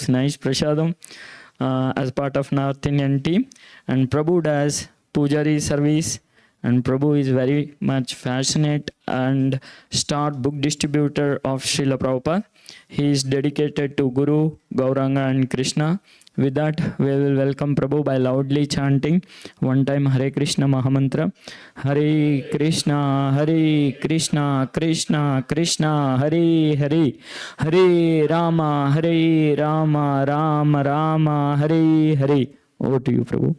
nice prasadam as part of North Indian team, and Prabhu does pujari service, and Prabhu is very much passionate and star book distributor of Srila Prabhupada. He is dedicated to Guru, Gauranga and Krishna. With that, we will welcome Prabhu by loudly chanting one time Hare Krishna Mahamantra. Hare Krishna, Krishna Krishna, Hare Hare, Hare Rama, Rama Rama, Hare Hare. Over to you, Prabhu.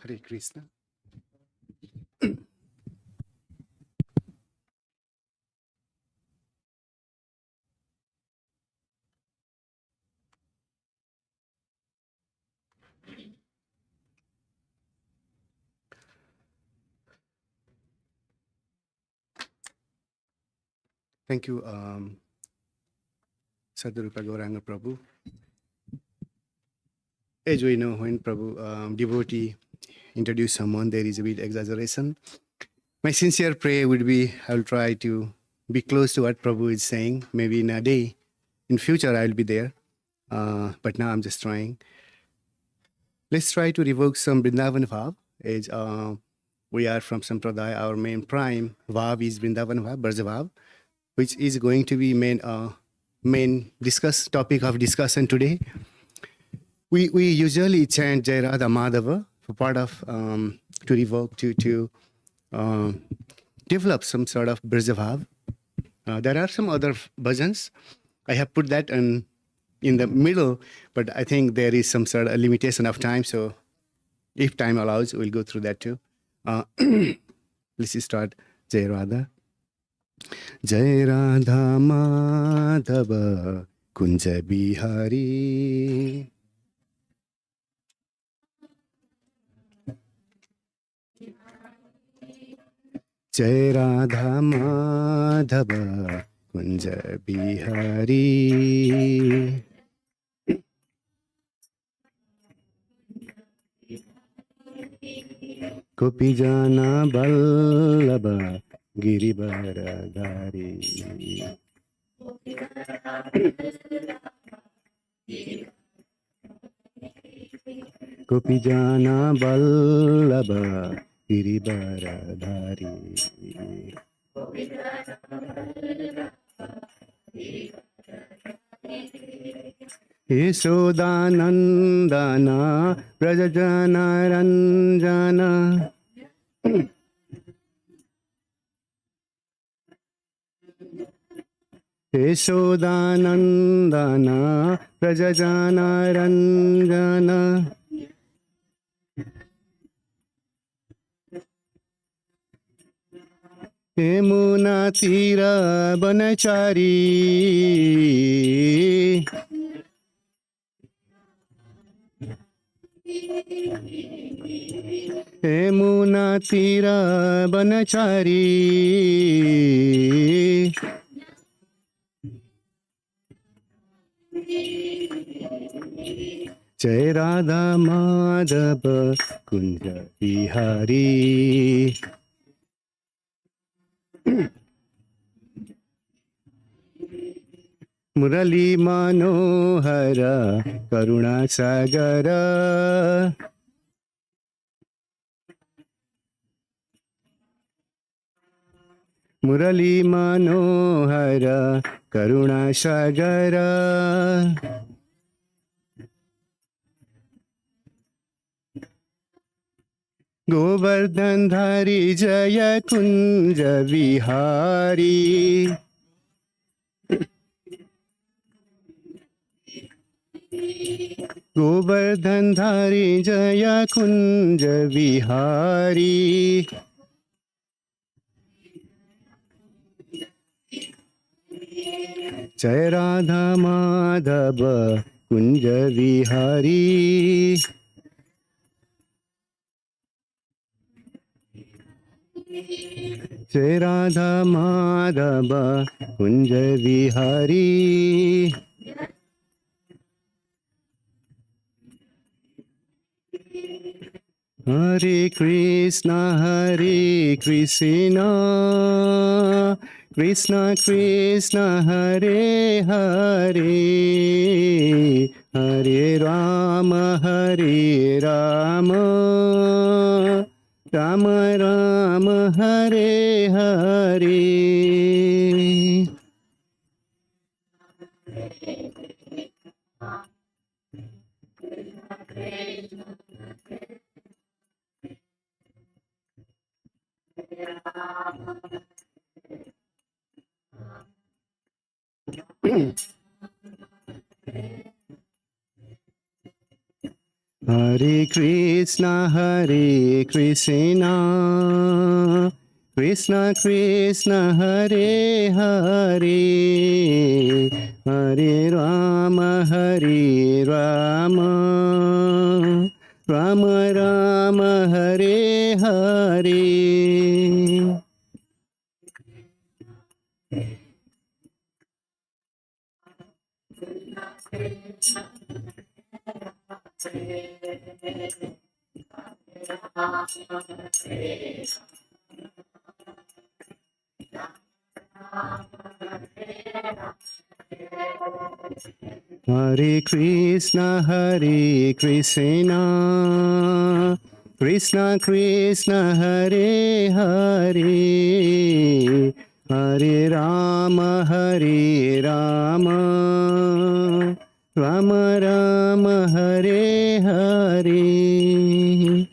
Hare Krishna. Thank you, Sadhurupa Gauranga Prabhu. As we know, when Prabhu, devotee, introduce someone, there is a bit exaggeration. My sincere prayer would be, I will try to be close to what Prabhu is saying. Maybe in a day, in future, I will be there. But now I'm just trying. Let's try to revoke some Vrindavan Bhav. As we are from Sampradaya, our main prime Bhav is Vrindavan Bhav, Braja Bhav, which is going to be main topic of discussion today. We usually chant Jai Radha Madhava for part of to revoke, to develop some sort of Braja Bhav. There are some other bhajans. I have put that in the middle, but I think there is some sort of limitation of time. So if time allows, we'll go through that too. Let's start Jai Radha. Jai Radha Madhava Kunja Bihari. Jai Radha Madhava Kunja Bihari. Kopijana Ballabha Giribaradhari. Kopijana Ballabha Giribaradhari. Yashodanandana Brajajana Ranjana. Yashodanandana Brajajana Ranjana. Yamuna Tira Banachari. Yamuna Tira Banachari. Jai Radha Madhava Kunja Bihari. Murali Manohara Karuna Sagara. Murali Manohara Karuna Sagara. Govardhan Dhari Jaya Kunja Vihari. Govardhan Dhari Jaya Kunja Vihari. Jai Radha Madhava Kunja Vihari. Jai Radha Madhava Kunja Vihari. Hare Krishna, Hare Krishna, Krishna Krishna, Hare Hare, Hare Rama, Hare Rama, Rama Rama, Hare Hare. Hare Krishna, Hare Krishna, Krishna Krishna, Hare Hare, Hare Rama, Hare Rama, Rama Rama, Hare Hare. Hare Krishna, Hare Krishna, Krishna Krishna, Hare Hare, Hare Rama, Hare Rama, Rama Rama, Hare Hare.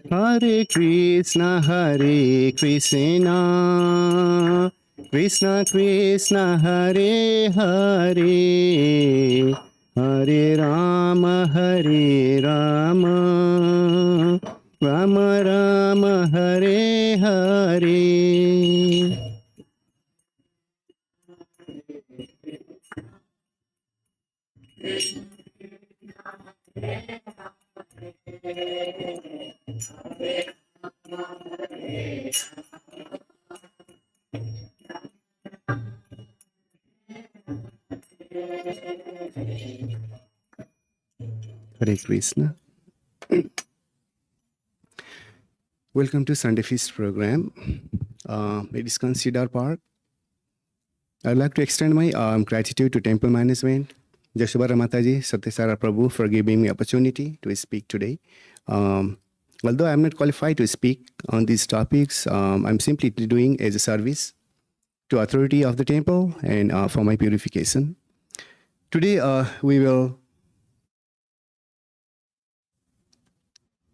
Hare Krishna, Hare Krishna, Krishna Krishna, Hare Hare, Hare Rama, Hare Rama, Rama Rama, Hare Hare. Hare Krishna. Welcome to Sunday Feast program. It is considered part. I'd like to extend my gratitude to temple management, Jashobara Mataji, Satyasara Prabhu for giving me opportunity to speak today. Although I'm not qualified to speak on these topics, I'm simply doing as a service to authority of the temple and for my purification. Today we will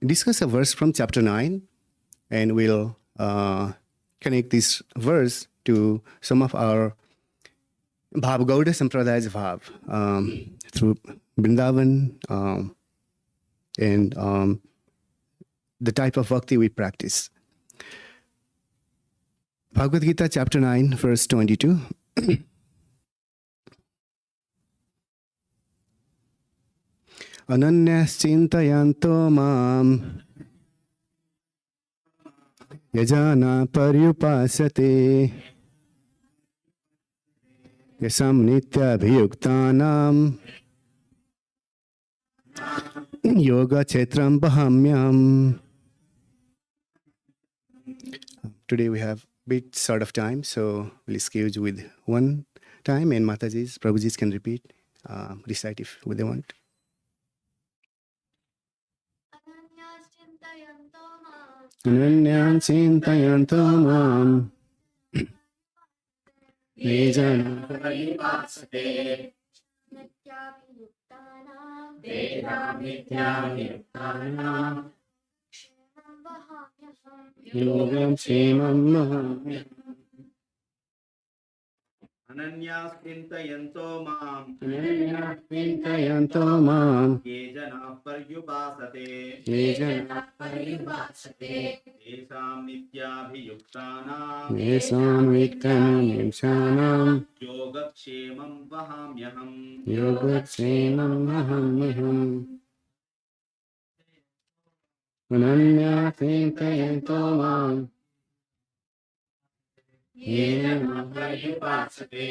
discuss a verse from chapter 9 and we'll connect this verse to some of our Bhav Gauda Sampraday's Bhav through Vrindavan and the type of bhakti we practice. Bhagavad Gita chapter 9 verse 22. Ananyas chintayanto mam yajana paryupasate yasam nitya bhiyuktanam yoga chetram bahamyam. Today we have a bit short of time, so we'll excuse with one time and Mataji's, Prabhuji's can repeat, recite if they want. Ananyam chintayanto mam yajana paryupasate yogam kshemam mahamyam. अनन्यास्चिन्तयन्तो माम् चिन्तयन्तो माम् ये जनाः पर्युपासते ये जनाः तेषां नित्याभियुक्तानां येषां वित्तमनिशानां योगक्षेमं वहाम्यहम् योगक्षेमं महम्महम् अनन्या चिन्तयन्तो माम् ये जनाः पर्युपासते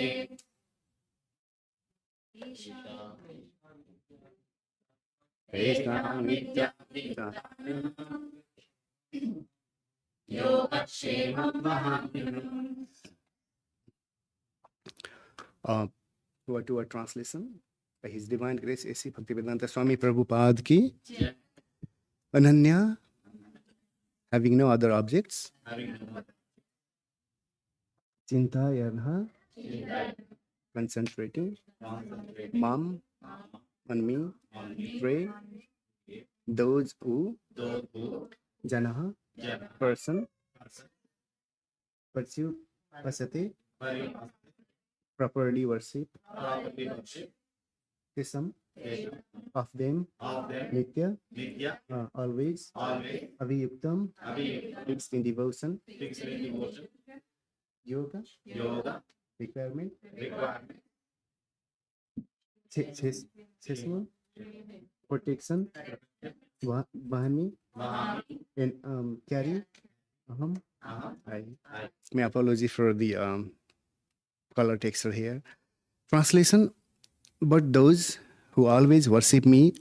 तेषां वित्तमनिशानां योगक्षेमं महम्महम्. To a translation by His Divine Grace A.C. Bhaktivedanta Swami Prabhupada ki. Ananya, having no other objects. Chintayana, concentrating. Mam, on me. Pray. Those who. Janaha, person. Pursue. Pasate. Properly worship. Some of them. Nitya. Always. Aviyuktam. Fixed in devotion. Yoga. Requirement. Chesma. Protection. Bahami. And carry. Aham. My apology for the color texture here. Translation: but those who always worship me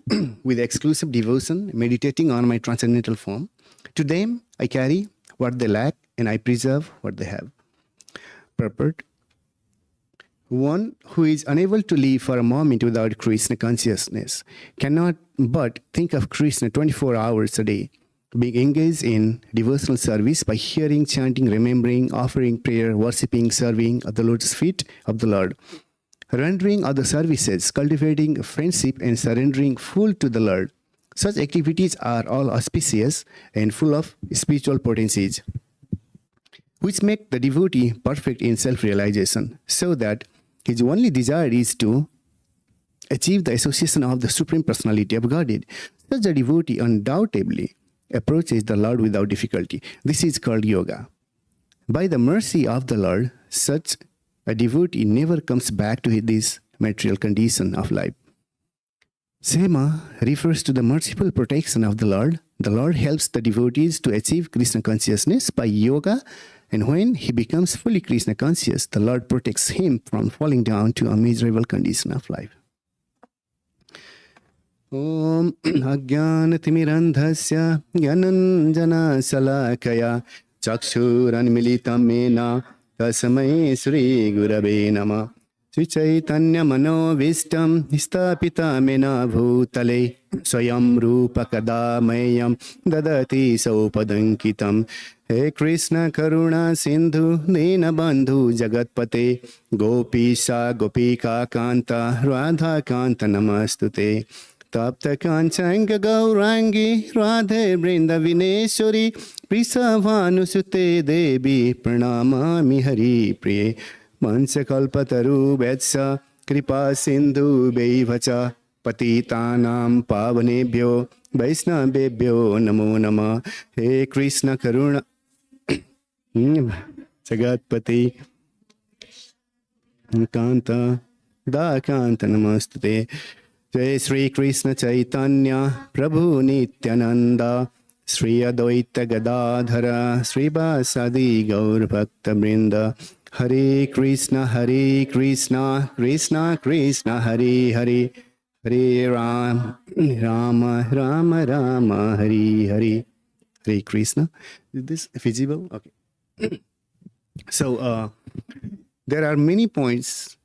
with exclusive devotion, meditating on my transcendental form, to them I carry what they lack and I preserve what they have. Purport: one who is unable to live for a moment without Krishna consciousness cannot but think of Krishna 24 hours a day, being engaged in devotional service by hearing, chanting, remembering, offering prayer, worshipping, serving at the lotus feet of the Lord, rendering other services, cultivating friendship, and surrendering full to the Lord. Such activities are all auspicious and full of spiritual potencies, which make the devotee perfect in self-realization, so that his only desire is to achieve the association of the Supreme Personality of Godhead. Such a devotee undoubtedly approaches the Lord without difficulty. This is called yoga. By the mercy of the Lord, such a devotee never comes back to this material condition of life. Sema refers to the merciful protection of the Lord. The Lord helps the devotees to achieve Krishna consciousness by yoga, and when he becomes fully Krishna conscious, the Lord protects him from falling down to a miserable condition of life. Om Ajnanatimirandhasya Gyananjana Salakaya Chakshuranmilitam Mena Tasmai Sri Gurave Namah. Sri Chaitanya Manovistam Stapita Mena Bhutale Swayam Rupa Kadamayam Dadati Saupadankitam. He Krishna Karuna Sindhu Dina Bandhu Jagatpate Gopisha Gopika Kanta Radha Kanta Namastute. Tapta Kanchanga Gaurangi Radhe Brinda Vineshwari Prisavhanusute Devi Pranamami Hari Priye Mansakalpataru Vetsa Kripa Sindhu Beivacha Patitanam Pavanebhyo Vaisnavebhyo Namo Nama. He Krishna Karuna Jagatpati Kanta Dakanta Namastute. Jai Sri Krishna Chaitanya Prabhu Nityananda Sri Advaita Gadadhara Sri Vasadi Gaur Bhakta Brinda. Hare Krishna Krishna Krishna Hare Hare Hare Rama Rama Rama Hare Hare. Hare Krishna. Is this feasible? Okay. So there are many points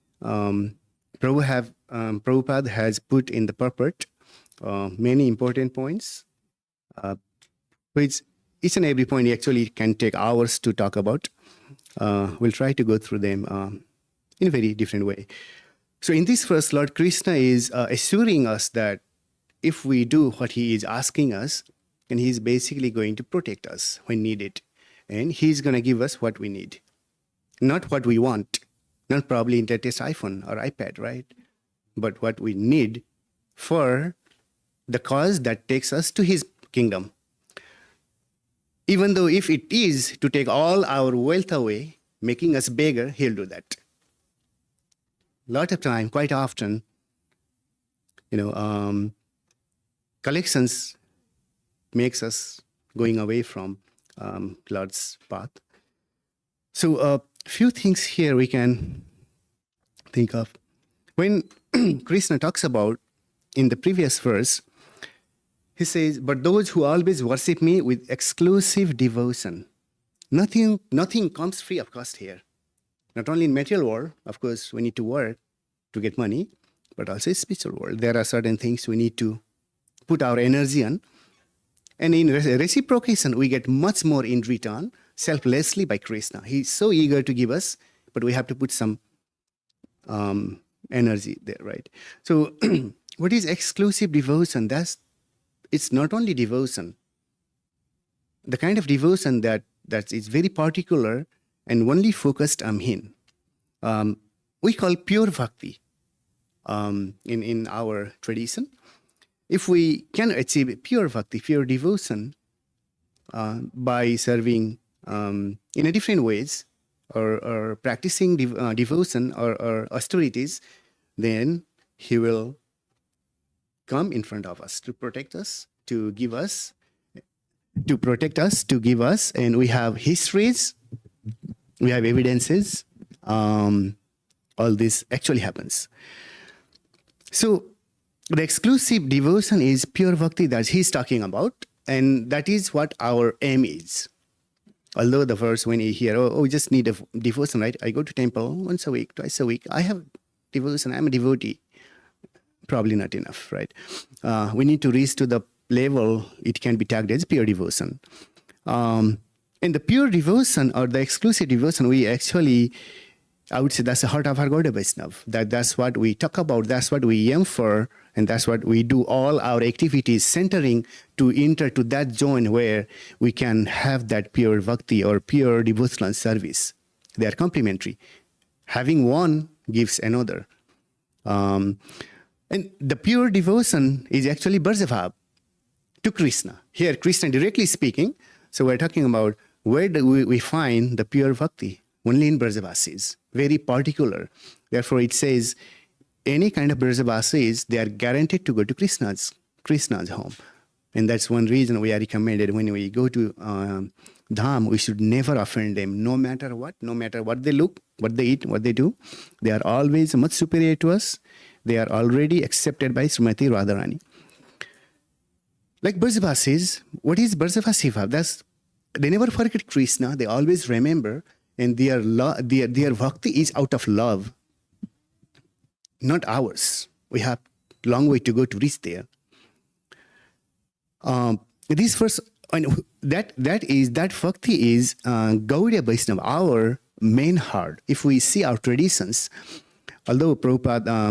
Prabhupada has put in the purport, many important points, which each and every point actually can take hours to talk about. We'll try to go through them in a very different way. So in this verse, Lord Krishna is assuring us that if we do what he is asking us, then he's basically going to protect us when needed. And he's going to give us what we need, not what we want, not probably latest iPhone or iPad, right? But what we need for the cause that takes us to his kingdom. Even though if it is to take all our wealth away, making us beggar, he'll do that. Lot of time, quite often, collections makes us going away from Lord's path. So a few things here we can think of. When Krishna talks about in the previous verse, he says, but those who always worship me with exclusive devotion. Nothing comes free of cost here. Not only in material world, of course, we need to work to get money, but also in spiritual world. There are certain things we need to put our energy on. And in reciprocation, we get much more in return, selflessly by Krishna. He's so eager to give us, but we have to put some energy there, right? So what is exclusive devotion? It's not only devotion. The kind of devotion that is very particular and only focused on him. We call pure bhakti in our tradition. If we can achieve pure bhakti, pure devotion by serving in a different ways or practicing devotion or austerities, then he will come in front of us to protect us, to give us, to protect us, to give us, and we have histories, we have evidences. All this actually happens. So the exclusive devotion is pure bhakti that he's talking about, and that is what our aim is. Although the verse when you hear, we just need a devotion, right? I go to temple once a week, twice a week. I have devotion. I'm a devotee. Probably not enough, right? We need to reach to the level it can be tagged as pure devotion. And the pure devotion or the exclusive devotion, we actually, I would say that's the heart of our Gaudiya Vaishnava. That's what we talk about, that's what we aim for, and that's what we do all our activities centering to enter to that zone where we can have that pure bhakti or pure devotional service. They are complementary. Having one gives another. And the pure devotion is actually Brajabhav to Krishna. Here, Krishna directly speaking. So we're talking about where do we find the pure bhakti? Only in Brajavasis, very particular. Therefore, it says any kind of Brajavasis, they are guaranteed to go to Krishna's home. And that's one reason we are recommended when we go to Dham, we should never offend them, no matter what they look, what they eat, what they do. They are always much superior to us. They are already accepted by Srimati Radharani. Like Brajavasis, what is Brajavasi bhav? They never forget Krishna. They always remember, and their bhakti is out of love, not ours. We have a long way to go to reach there. This first, that bhakti is Gaudiya Vaishnava, our main heart. If we see our traditions, although Prabhupada,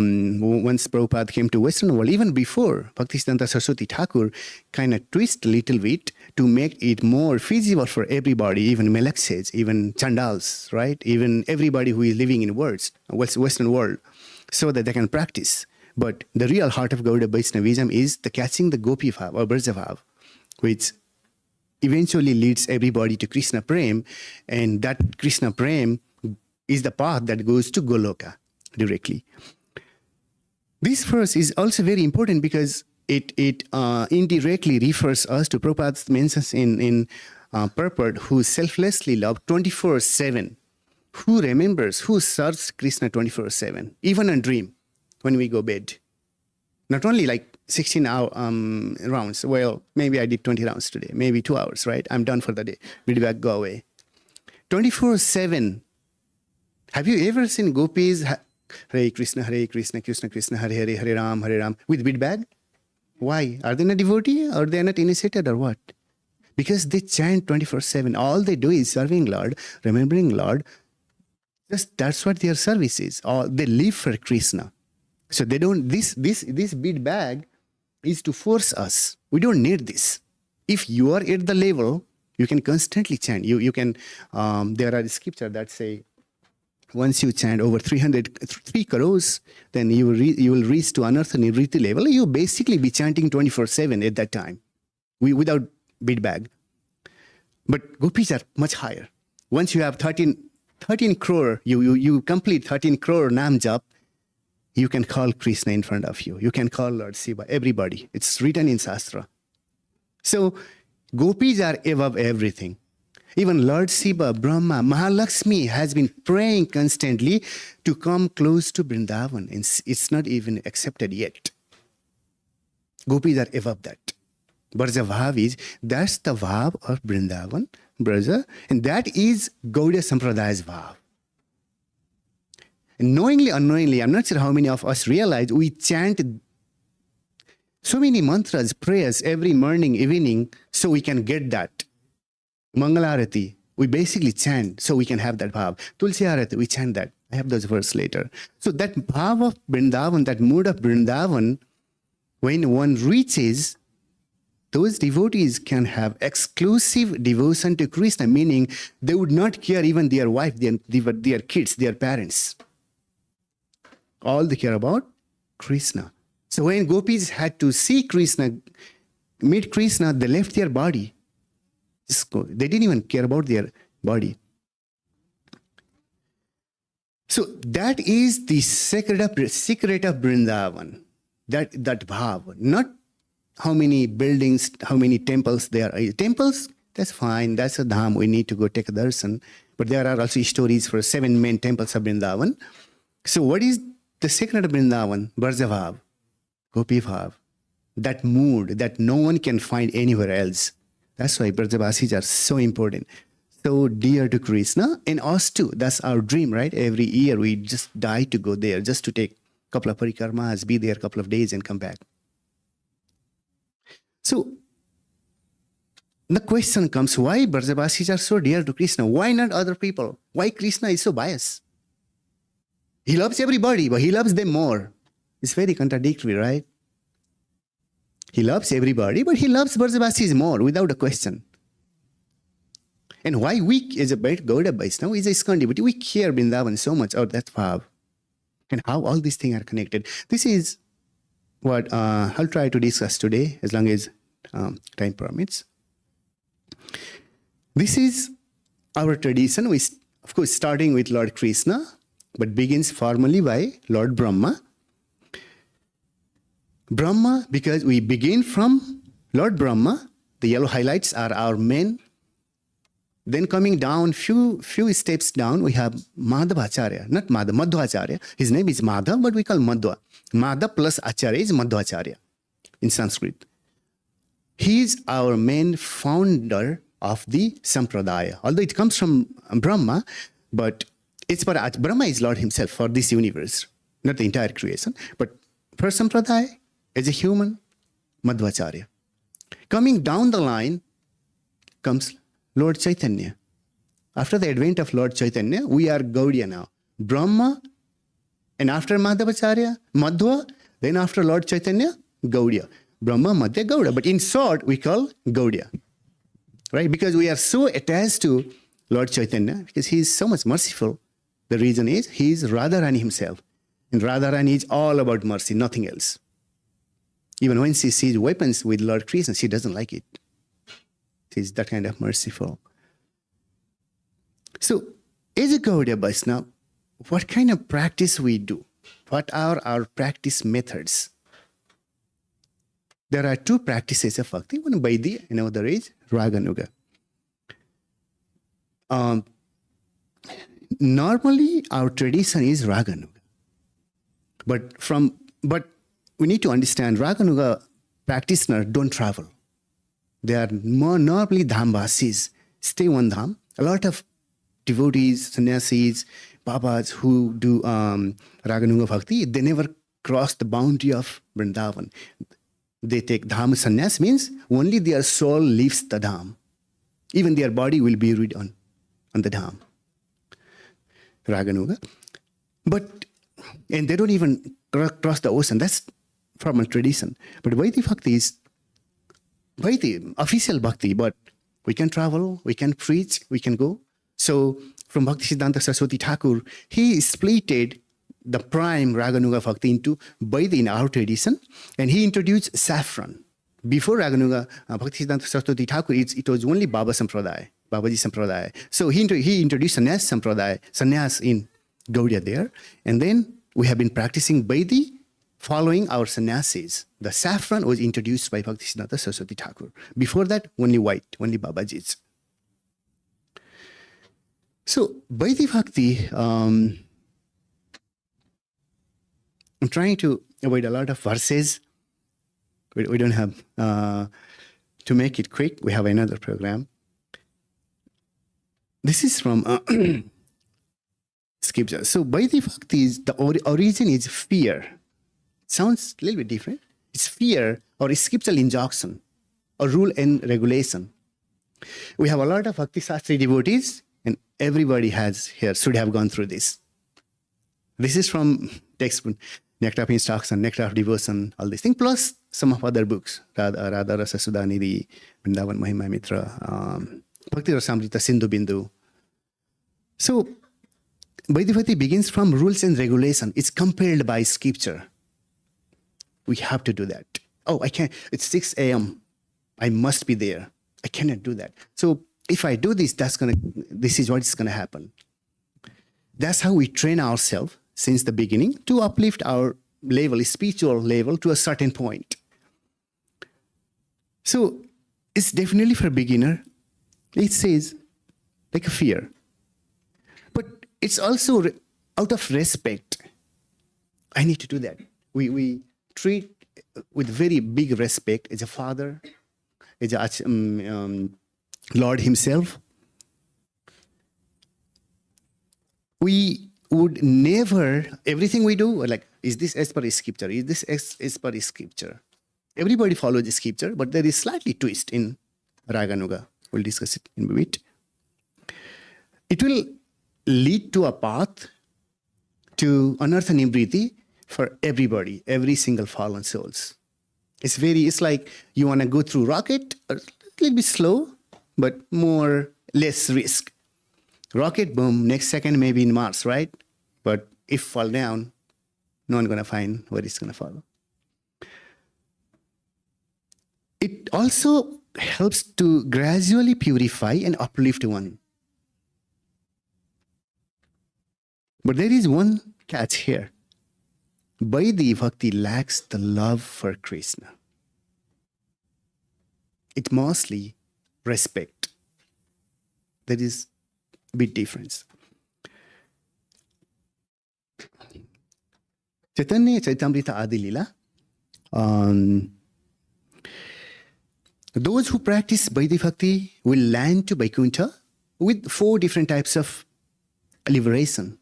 once Prabhupada came to Western world, even before, Bhaktisiddhanta Saraswati Thakur kind of twist a little bit to make it more feasible for everybody, even Melaksheds, even Chandals, right? Even everybody who is living in Western world, so that they can practice. But the real heart of Gaudiya Vaishnavism is the catching the Gopi Bhav or Brajabhav, which eventually leads everybody to Krishna Prem, and that Krishna Prem is the path that goes to Goloka directly. This verse is also very important because it indirectly refers us to Prabhupada's mentions in purport, who selflessly loved 24/7, who remembers, who serves Krishna 24/7, even in dream when we go bed. Not only like 16 rounds. Well, maybe I did 20 rounds today, maybe 2 hours, right? I'm done for the day. We'll back, go away. 24/7. Have you ever seen gopis Hare Krishna, Krishna Krishna, Hare Hare, Hare Ram, with bead bag? Why? Are they not devotee or they are not initiated or what? Because they chant 24/7. All they do is serving Lord, remembering Lord. That's what their service is. They live for Krishna. So they don't, this bead bag is to force us. We don't need this. If you are at the level, you can constantly chant. You can, there are scriptures that say, Once you chant over 3 crores, then you will reach to Anartha Nivriti level. You basically be chanting 24/7 at that time, without bead bag. But gopis are much higher. Once you have 13 crore, you complete 13 crore nam jap, you can call Krishna in front of you. You can call Lord Shiva, everybody. It's written in Shastra. So gopis are above everything. Even Lord Shiva, Brahma, Mahalakshmi has been praying constantly to come close to Vrindavan. It's not even accepted yet. Gopis are above that. Braja Bhav that's the Bhav of Vrindavan, Braja, and that is Gaudiya Sampradaya's Bhav. And knowingly, unknowingly, I'm not sure how many of us realize, we chant so many mantras, prayers every morning, evening, so we can get that. Mangala Arati, we basically chant so we can have that bhav. Tulsi Arati, we chant that. I have those verses later. So that bhav of Vrindavan, that mood of Vrindavan, when one reaches, those devotees can have exclusive devotion to Krishna, meaning they would not care even their wife, their kids, their parents. All they care about Krishna. So when gopis had to see Krishna, meet Krishna, they left their body. They didn't even care about their body. So that is the secret of Vrindavan, that bhav. Not how many buildings, how many temples there are. Temples, that's fine. That's a dham. We need to go take a darshan. But there are also stories for 7 main temples of Vrindavan. So what is the secret of Vrindavan? Braja bhav, gopi bhav. That mood that no one can find anywhere else. That's why Brajavasis are so important, so dear to Krishna, and us too. That's our dream, right? Every year we just die to go there, just to take a couple of parikarmas, be there a couple of days and come back. So the question comes, why Brajavasis are so dear to Krishna? Why not other people? Why Krishna is so biased? He loves everybody, but he loves them more. It's very contradictory, right? He loves everybody, but he loves Brajavasis more, without a question. And why we, as a Gaudiya Vaishnava, is a ISKCON devotee, we care Vrindavan so much, or that bhav, and how all these things are connected. This is what I'll try to discuss today, as long as time permits. This is our tradition. We, of course, starting with Lord Krishna, but begins formally by Lord Brahma. Brahma, because we begin from Lord Brahma, the yellow highlights are our men. Then coming down, few steps down, we have Madhavacharya, not Madhav, Madhvacharya. His name is Madhav, but we call Madhva. Madhav plus Acharya is Madhvacharya in Sanskrit. He is our main founder of the Sampradaya. Although it comes from Brahma, but it's for Brahma is Lord himself for this universe, not the entire creation. But for Sampradaya, as a human, Madhvacharya. Coming down the line comes Lord Chaitanya. After the advent of Lord Chaitanya, we are Gaudiya now. Brahma, and after Madhavacharya, Madhva, then after Lord Chaitanya, Gaudiya. Brahma, Madhya, Gaudiya. But in short, we call Gaudiya. Right? Because we are so attached to Lord Chaitanya, because he is so much merciful. The reason is, he is Radharani himself. And Radharani is all about mercy, nothing else. Even when she sees weapons with Lord Krishna, she doesn't like it. She's that kind of merciful. So, as a Gaudiya Vaishnava, what kind of practice we do? What are our practice methods? There are 2 practices of bhakti. One Vaidhi, another is Raganuga. Normally, our tradition is Raganuga. But we need to understand, Raganuga practitioners don't travel. They are more normally Dhamvasis, stay one Dham. A lot of devotees, sannyasis, babas who do Raganuga Bhakti, they never cross the boundary of Vrindavan. They take Dham sannyas, means only their soul leaves the Dham. Even their body will be buried on the Dham. Raganuga. And they don't even cross the ocean. That's formal tradition. But Vaidhi Bhakti is Vaidhi, official Bhakti, but we can travel, we can preach, we can go. So from Bhaktisiddhanta Saraswati Thakur, he splitted the prime Raganuga Bhakti into Vaidhi in our tradition, and he introduced saffron. Before Raganuga, Bhaktisiddhanta Saraswati Thakur, it was only Baba Sampradaya, Babaji Sampradaya. So he introduced Sannyas Sampradaya, Sannyas in Gaudiya there, and then we have been practicing Vaidhi following our sannyasis. The saffron was introduced by Bhaktisiddhanta Saraswati Thakur. Before that, only white, only Babaji's. So, Vaidhi Bhakti, I'm trying to avoid a lot of verses. We don't have, to make it quick, we have another program. This is from scripture. So, Vaidhi Bhakti, the origin is fear. Sounds a little bit different. It's fear or scriptural injunction or rule and regulation. We have a lot of Bhakti Shastri devotees, and everybody should have gone through this. This is from textbook, Nectar of Instruction, Nectar of Devotion, all these things, plus some of other books, Radha Rasa Sudhanidhi, Vrindavan Mahima Mitra, Bhakti Rasamrita, Sindhu Bindu. So, Vaidhi Bhakti begins from rules and regulation. It's compelled by scripture. We have to do that. Oh, I can't. It's 6 a.m. I must be there. I cannot do that. So if I do this, this is what's going to happen. That's how we train ourselves since the beginning to uplift our level, spiritual level, to a certain point. So it's definitely for a beginner. It says like a fear. But it's also out of respect. I need to do that. We treat with very big respect as a father, as a Lord himself. We would never, everything we do, like, is this as per scripture? Is this as per scripture? Everybody follows the scripture, but there is slightly twist in Raganuga. We'll discuss it in a bit. It will lead to a path to anartha nivriti for everybody, every single fallen souls. It's like you want to go through rocket, a little bit slow, but less risk. Rocket, boom, next second maybe in Mars, right? But if fall down, no one going to find where it's going to follow. It also helps to gradually purify and uplift one. But there is one catch here. Vaidhi Bhakti lacks the love for Krishna. It mostly respect. There is a big difference. Chaitanya Chaitamrita Adi Lila. Those who practice Vaidhi Bhakti will land to Vaikuntha with 4 different types of liberation.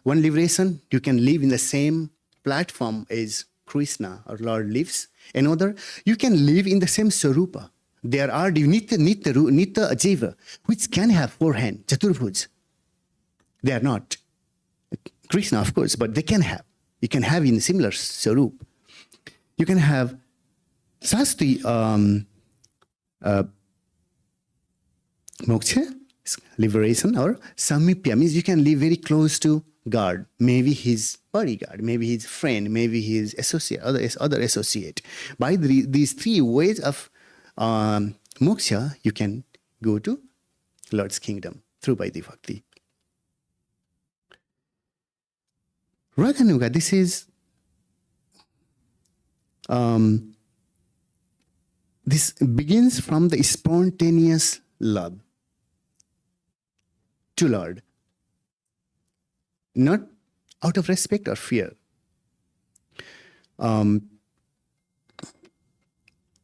One liberation, you can live in the same platform as Krishna or Lord lives. Another, you can live in the same Sarupa. There are Nitya Ajiva, which can have 4 hands, Chaturbhuj. They are not. Krishna, of course, but they can have. You can have in similar Sarup. You can have Sasti Moksha, liberation, or Samipya, means you can live very close to God, maybe his bodyguard, maybe his friend, maybe his associate, other associate. By these 3 ways of moksha, you can go to Lord's kingdom through Vaidhi Bhakti. Raganuga, this is this begins from the spontaneous love to Lord. Not out of respect or fear.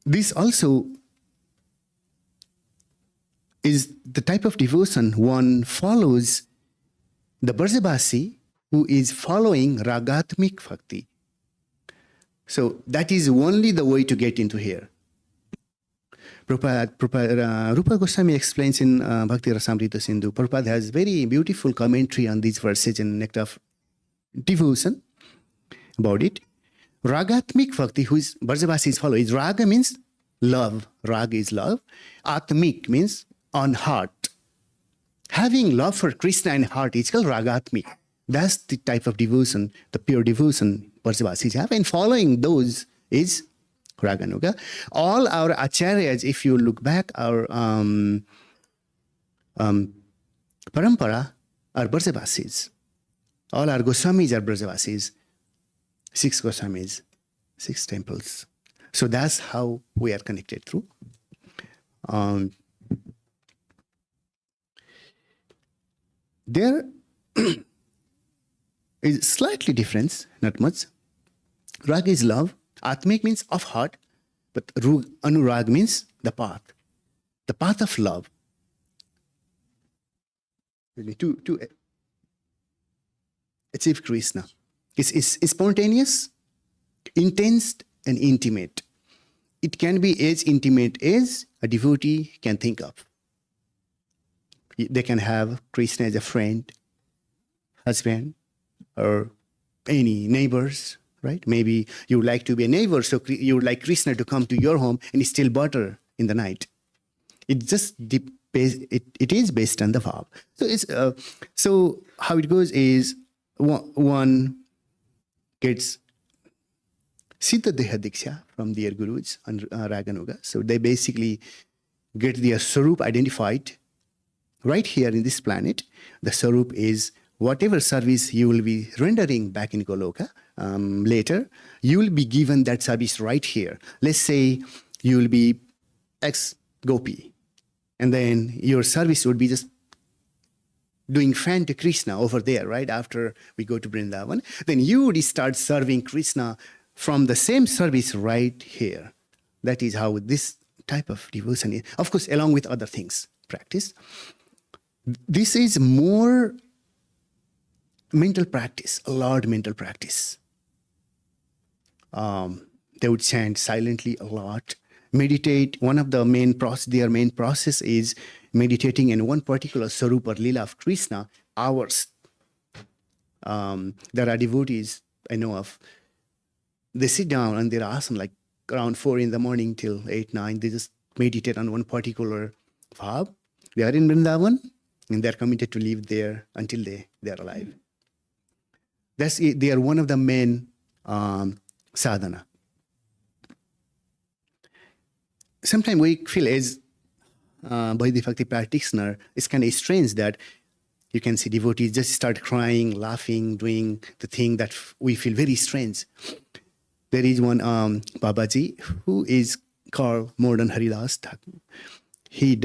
This also is the type of devotion one follows the Brajabasi who is following Ragatmik Bhakti. So that is only the way to get into here. Rupa Goswami explains in Bhakti Rasamrita Sindhu. Prabhupada has very beautiful commentary on these verses in Nectar of Devotion about it. Ragatmik Bhakti, who is Brajavasis follow, is Raga means love. Raga is love. Atmik means on heart. Having love for Krishna in heart is called ragatmi. That's the type of devotion, the pure devotion Brajavasis have. And following those is Raganuga. All our acharyas, if you look back, our parampara are Brajavasis. All our Goswamis are Brajavasis. 6 Goswamis, 6 temples. So that's how we are connected through. There is slightly difference, not much. Rag is love. Atmik means of heart, but anurag means the path of love. To achieve Krishna. It's spontaneous, intense, and intimate. It can be as intimate as a devotee can think of. They can have Krishna as a friend, husband, or any neighbors, right? Maybe you would like to be a neighbor, so you would like Krishna to come to your home and steal butter in the night. It just it is based on the vow. So it's so how it goes is one gets Siddha Deha Diksha from their gurus and Raganuga. So they basically get their Sarup identified right here in this planet. The Sarup is whatever service you will be rendering back in Goloka later, you will be given that service right here. Let's say you will be ex-gopi, and then your service would be just doing fan to Krishna over there, right? After we go to Vrindavan, then you would start serving Krishna from the same service right here. That is how this type of devotion is. Of course, along with other things practice. This is more mental practice, a lot mental practice. They would chant silently a lot, meditate. One of the their main process is meditating in one particular Sarup or Lila of Krishna, hours. There are devotees I know of, they sit down and they're asana like around 4 in the morning till 8, 9. They just meditate on one particular bhav. They are in Vrindavan and they're committed to live there until they're alive. They are one of the main sadhana. Sometimes we feel as Vaidhi Bhakti practitioner, it's kind of strange that you can see devotees just start crying, laughing, doing the thing that we feel very strange. There is one Babaji who is called Modern Haridas Thakur. He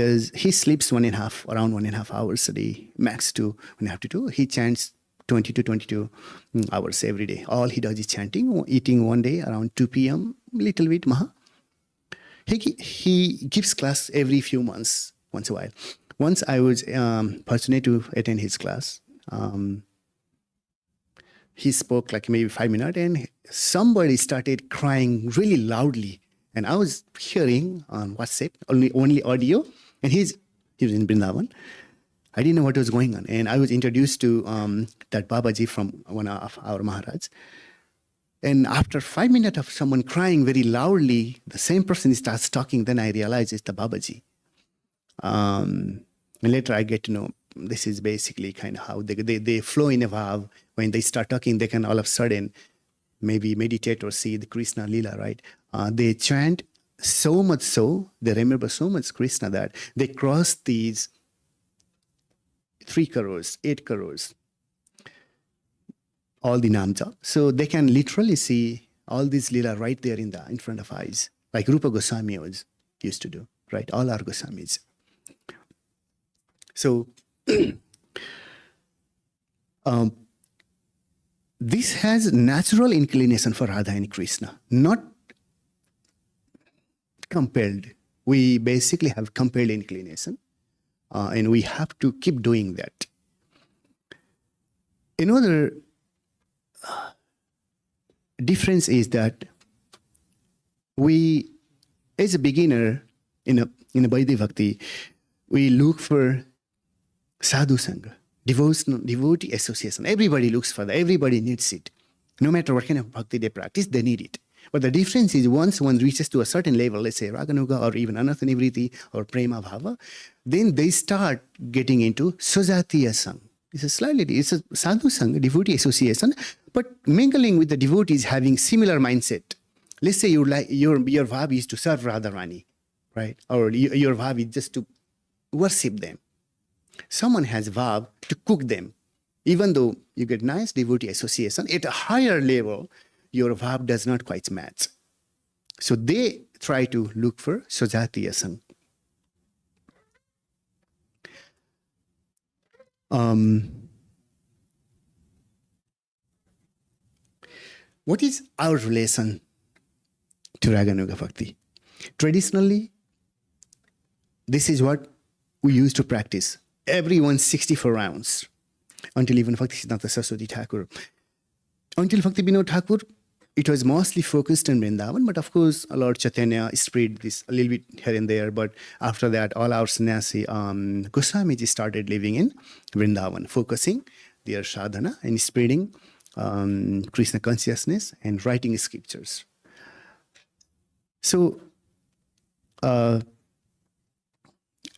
sleeps around 1.5 hours a day, max 2.5 to 2. He chants 20 to 22 hours every day. All he does is chanting, eating one day around 2 p.m., little bit maha. He gives class every few months, once a while. Once I was fortunate to attend his class. He spoke like maybe 5 minutes and somebody started crying really loudly. And I was hearing on WhatsApp, only audio, and he was in Vrindavan. I didn't know what was going on. And I was introduced to that Babaji from one of our Maharaj. And after 5 minutes of someone crying very loudly, the same person starts talking, then I realize it's the Babaji. And later I get to know this is basically kind of how they flow in a bhav. When they start talking, they can all of a sudden maybe meditate or see the Krishna Leela, right? They chant so much so, they remember so much Krishna that they cross these 3 crores, 8 crores, all the nam jap. So they can literally see all these Leela right there in front of eyes, like Rupa Goswami used to do, right? All our Goswamis. So this has natural inclination for Radha and Krishna, not compelled. We basically have compelled inclination, and we have to keep doing that. Another difference is that we, as a beginner in a Vaidhi Bhakti, we look for sadhu sangha, devotee association. Everybody looks for that. Everybody needs it. No matter what kind of bhakti they practice, they need it. But the difference is once one reaches to a certain level, let's say Raganuga or even Anartha Nivriti or Prema Bhava, then they start getting into Sujatiya Sang. It's a sadhu sang, devotee association, but mingling with the devotees having similar mindset. Let's say your bhav is to serve Radharani, right? Or your bhav is just to worship them. Someone has bhav to cook them. Even though you get nice devotee association, at a higher level, your bhav does not quite match. So they try to look for Sujatiya Sang. What is our relation to Raganuga Bhakti? Traditionally, this is what we used to practice every 164 rounds until even Bhakti Siddhanta Saraswati Thakur. Until Bhakti Vinod Thakur, it was mostly focused on Vrindavan, but of course, Lord Chaitanya spread this a little bit here and there. But after that, all our sannyasi Goswamiji started living in Vrindavan, focusing their sadhana and spreading Krishna consciousness and writing scriptures. So, as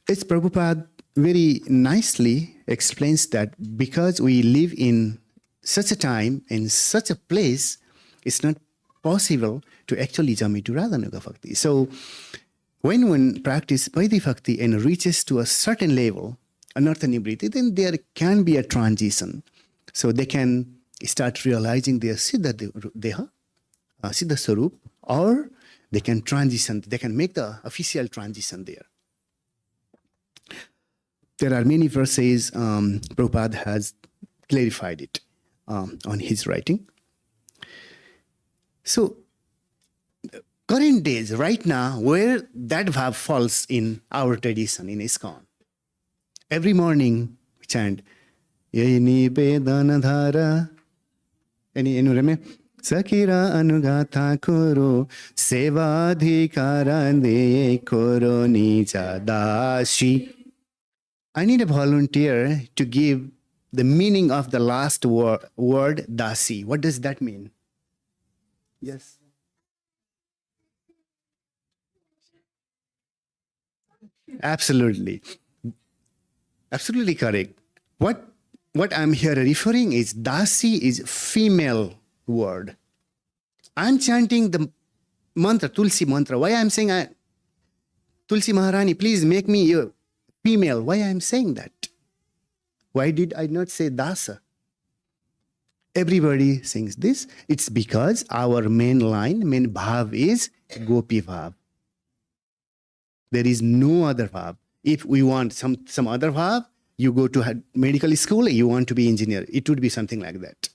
Prabhupada very nicely explains that because we live in such a time, in such a place, it's not possible to actually jump into Radhanuga Bhakti. So when one practices Vaidhi Bhakti and reaches to a certain level, Anartha Nivriti, then there can be a transition. So they can start realizing their Siddha Deha, Siddha Sarup, or they can transition, they can make the official transition there. There are many verses, Prabhupada has clarified it on his writing. So, current days, right now, where that bhav falls in our tradition, in ISKCON, every morning we chant, Yai Nibedanadhara, any remember? Sakira Anugata Koro, Sevadhikara De Koro Nija Dashi. I need a volunteer to give the meaning of the last word Dasi. What does that mean? Yes. Absolutely. Absolutely correct. What I'm here referring is Dasi is female word. I'm chanting the mantra, Tulsi mantra. Why I'm saying Tulsi Maharani, please make me a female. Why I'm saying that? Why did I not say Dasa? Everybody sings this. It's because our main bhav is Gopi bhav. There is no other bhav. If we want some other bhav, you go to medical school, you want to be engineer. It would be something like that.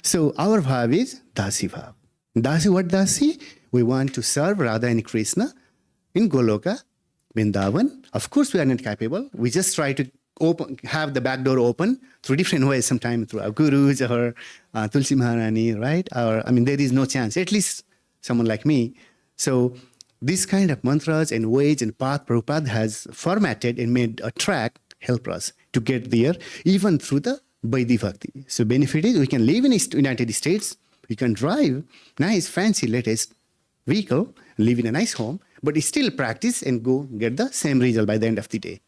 So our bhav is Dasi bhav. Dasi, what Dasi? We want to serve Radha and Krishna in Goloka, Vrindavan. Of course, we are not capable. We just try to have the back door open through different ways, sometimes through our gurus or Tulsi Maharani, right? Or, there is no chance, at least someone like me. So this kind of mantras and ways and path Prabhupada has formatted and made a track help us to get there, even through the Vaidhi Bhakti. So benefit is we can live in the United States, we can drive nice, fancy, latest vehicle, live in a nice home, but still practice and go get the same result by the end of the day.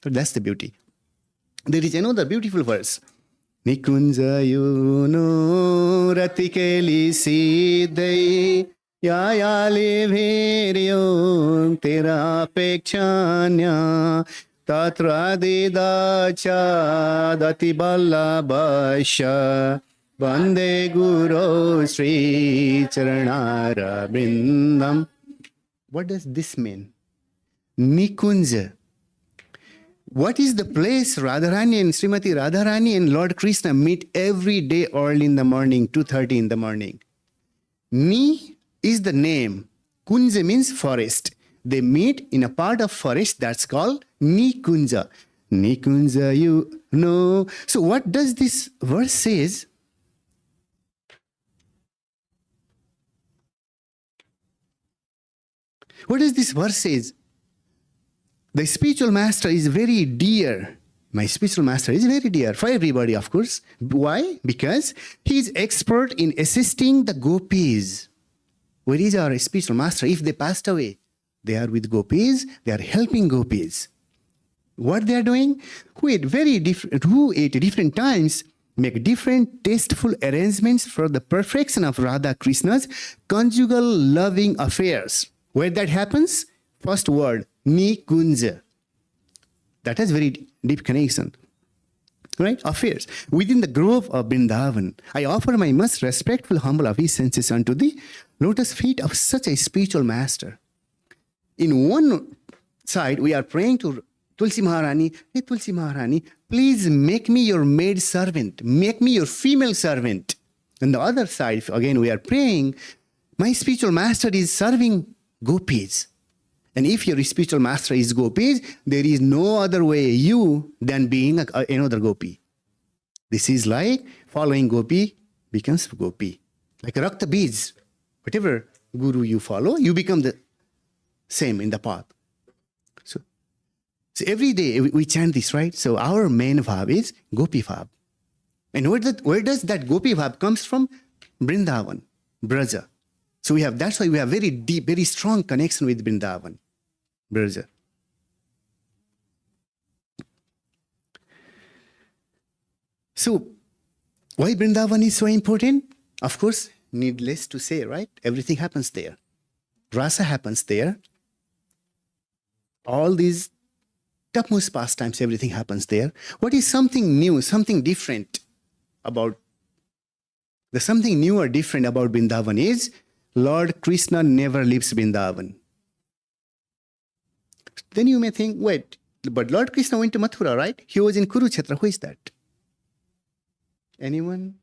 So that's the beauty. There is another beautiful verse. Nikunja yuno ratikeli siddhai yayali bhiryo tera pekshanya tatra didacha dati ballabhasya bande guru sri charanara brindam. What does this mean? Nikunja. What is the place Radharani and Srimati Radharani and Lord Krishna meet every day early in the morning, 2:30 in the morning? Ni is the name. Kunja means forest. They meet in a part of forest that's called Nikunja. Nikunja, you know. So what does this verse says? What does this verse says? The spiritual master is very dear. My spiritual master is very dear for everybody, of course. Why? Because he is expert in assisting the gopis. Where is our spiritual master? If they passed away, they are with gopis, they are helping gopis. What they are doing? Who at different times make different tasteful arrangements for the perfection of Radha Krishna's conjugal loving affairs. Where that happens? First word, Nikunja. That has very deep connection. Right? Affairs. Within the grove of Vrindavan, I offer my most respectful, humble obeisances unto the lotus feet of such a spiritual master. In one side, we are praying to Tulsi Maharani, hey Tulsi Maharani, please make me your maid servant, make me your female servant. On the other side, again, we are praying, my spiritual master is serving gopis. And if your spiritual master is gopis, there is no other way you than being another gopi. This is like following gopi becomes gopi. Like Rakta Beads, whatever guru you follow, you become the same in the path. So every day we chant this, right? So our main bhav is gopi bhav. And where does that gopi bhav comes from? Vrindavan, Braja. So that's why we have very deep, very strong connection with Vrindavan, Braja. So why Vrindavan is so important? Of course, needless to say, right? Everything happens there. Rasa happens there. All these topmost pastimes, everything happens there. What is something new, something different about, the something new or different about Vrindavan is Lord Krishna never leaves Vrindavan. Then you may think, wait, but Lord Krishna went to Mathura, right? He was in Kurukshetra. Who is that? Anyone?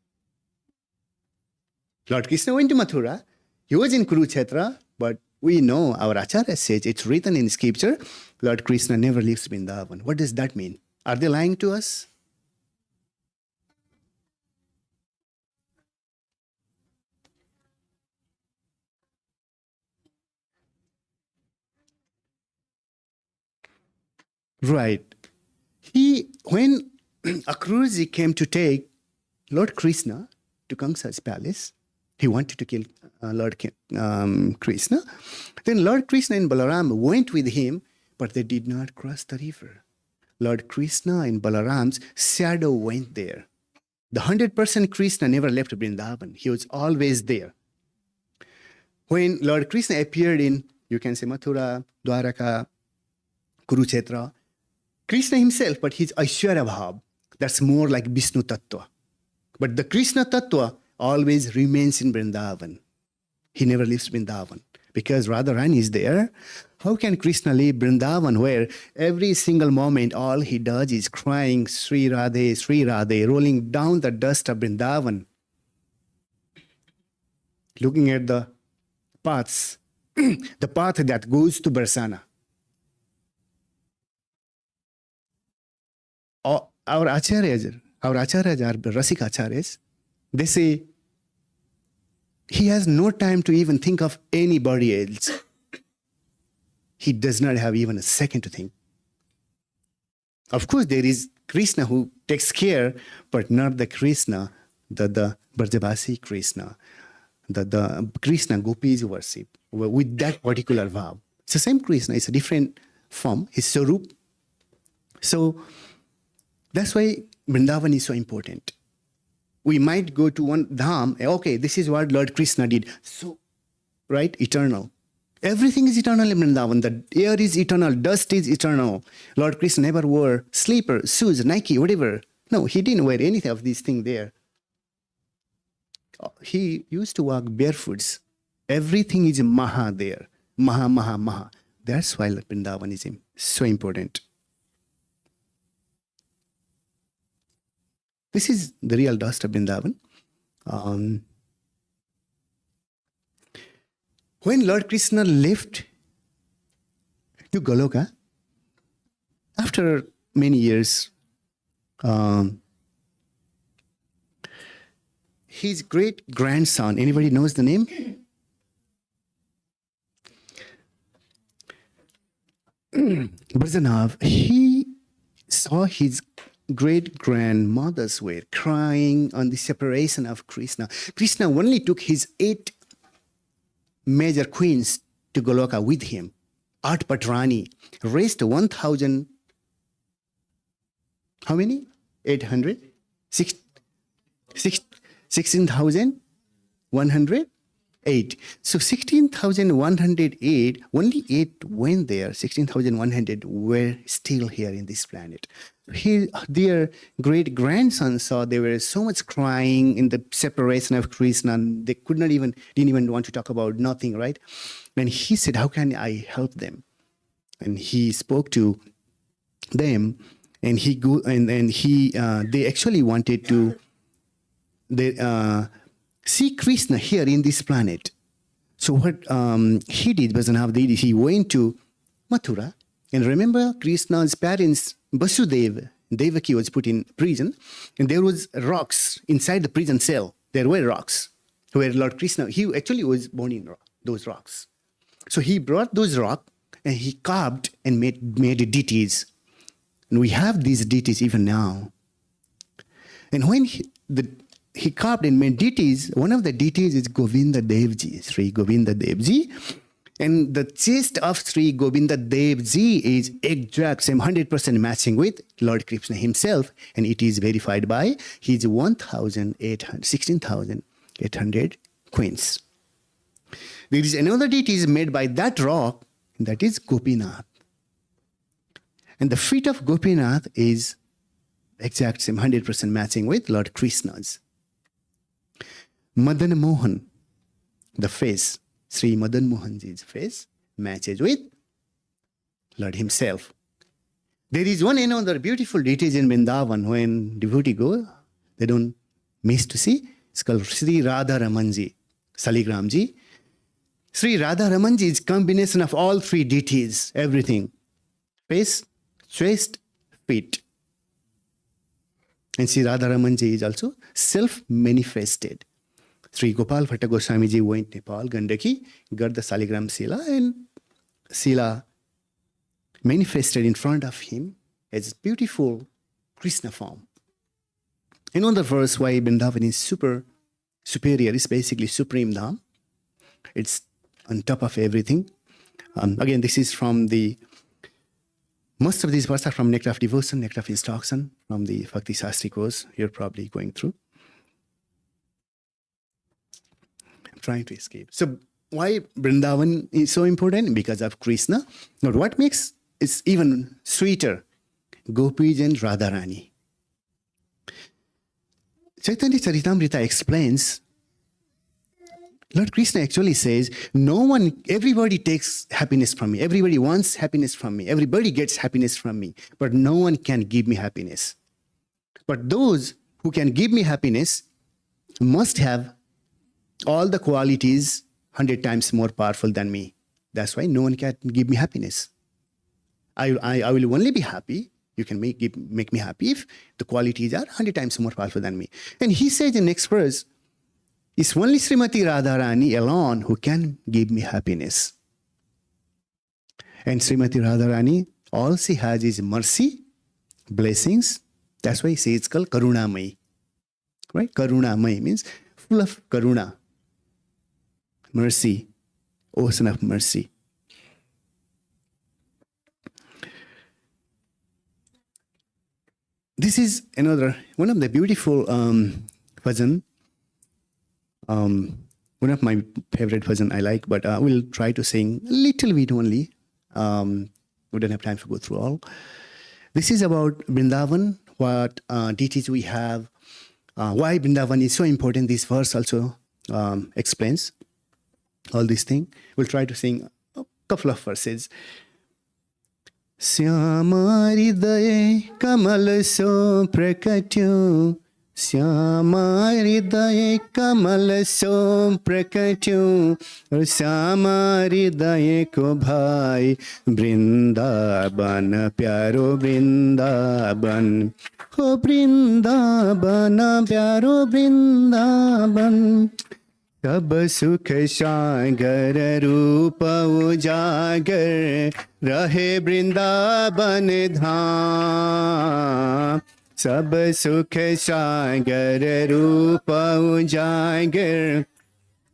Lord Krishna went to Mathura. He was in Kurukshetra, but we know, our Acharya says, it's written in scripture, Lord Krishna never leaves Vrindavan. What does that mean? Are they lying to us? Right. When Akrurji came to take Lord Krishna to Kamsa's palace, he wanted to kill Lord Krishna. Then Lord Krishna and Balaram went with him, but they did not cross the river. Lord Krishna and Balaram's shadow went there. The 100% Krishna never left Vrindavan. He was always there. When Lord Krishna appeared in, you can say Mathura, Dwaraka, Kurukshetra, Krishna himself, but his Aishwarya Bhav, that's more like Vishnu Tattva. But the Krishna Tattva always remains in Vrindavan. He never leaves Vrindavan because Radharani is there. How can Krishna leave Vrindavan where every single moment all he does is crying Sri Radhe, rolling down the dust of Vrindavan, looking at the paths, the path that goes to Barsana. Our acharyas are Rasik acharyas. They say he has no time to even think of anybody else. He does not have even a second to think. Of course, there is Krishna who takes care, but not the Krishna, the Brajavasi Krishna, the Krishna gopis worship with that particular bhav. It's the same Krishna, it's a different form, his Sarup. So that's why Vrindavan is so important. We might go to one dham, okay, this is what Lord Krishna did. So, right, eternal. Everything is eternal in Vrindavan. The air is eternal, dust is eternal. Lord Krishna never wore sleeper, shoes, Nike, whatever. No, he didn't wear anything of these things there. He used to walk barefoots. Everything is Maha there. Maha, Maha, Maha. That's why Vrindavan is so important. This is the real dust of Vrindavan. When Lord Krishna left to Goloka, after many years, his great-grandson, anybody knows the name? Bharzanav, he saw his great-grandmothers were crying on the separation of Krishna. Krishna only took his 8 major queens to Goloka with him. Art Patrani raised 1,000, how many? 800? 16,108. So 16,108, only 8 went there. 16,100 were still here in this planet. Their great grandson saw they were so much crying in the separation of Krishna. And they didn't even want to talk about nothing, right? And he said, how can I help them? And he spoke to them, and they actually wanted to see Krishna here in this planet. So what he did, he went to Mathura, and remember Krishna's parents, Vasudeva, Devaki was put in prison, and there was rocks inside the prison cell. There were rocks where Lord Krishna, he actually was born in those rocks. So he brought those rocks and he carved and made deities. And we have these deities even now. And when he carved and made deities, one of the deities is Govinda Devji, Sri Govinda Devji. And the chest of Sri Govinda Devji is exact same 100% matching with Lord Krishna himself. And it is verified by his 16,800 queens. There is another deity made by that rock, and that is Gopinath. And the feet of Gopinath is exact same 100% matching with Lord Krishna's. Madan Mohan, the face, Sri Madan Mohanji's face matches with Lord himself. There is one another beautiful deity in Vrindavan. When devotee go, they don't miss to see. It's called Sri Radha Ramanji, Saligramji. Sri Radha Ramanji is combination of all three deities, everything. Face, chest, feet. And Sri Radha Ramanji is also self-manifested. Sri Gopal Bhatta Goswamiji went Nepal, Gandaki, got the Saligram Sila, and Sila manifested in front of him as beautiful Krishna form. Another verse why Vrindavan is superior is basically Supreme Dham. It's on top of everything. Again, this is from most of these verses are from Nectar of Devotion, Nectar of Instruction, from the Bhakti Shastri course you're probably going through. I'm trying to escape. So why Vrindavan is so important? Because of Krishna. Now what makes it even sweeter? Gopis and Radharani. Chaitanya Charitamrita explains, Lord Krishna actually says, everybody takes happiness from me. Everybody wants happiness from me. Everybody gets happiness from me. But no one can give me happiness. But those who can give me happiness must have all the qualities 100 times more powerful than me. That's why no one can give me happiness. I will only be happy. You can make me happy if the qualities are 100 times more powerful than me. And he says in the next verse, it's only Srimati Radharani alone who can give me happiness. And Srimati Radharani, all she has is mercy, blessings. That's why he says it's called Karunamai. Right? Karunamai means full of Karuna. Mercy, ocean of mercy. This is one of the beautiful bhajan. One of my favorite bhajan I like, but I will try to sing a little bit only. We don't have time to go through all. This is about Vrindavan, what deities we have, why Vrindavan is so important. This verse also explains all these things. We'll try to sing a couple of verses. Syama hridaye kamal so prakatyo, Syama hridaye kamal so prakatyo, Syama hridaye ko bhai Vrindavan pyaro Vrindavan, ho Vrindavan pyaro Vrindavan. सब सुख सागर रूप उजागर रहे वृंदावन धाम, सब सुख सागर रूप उजागर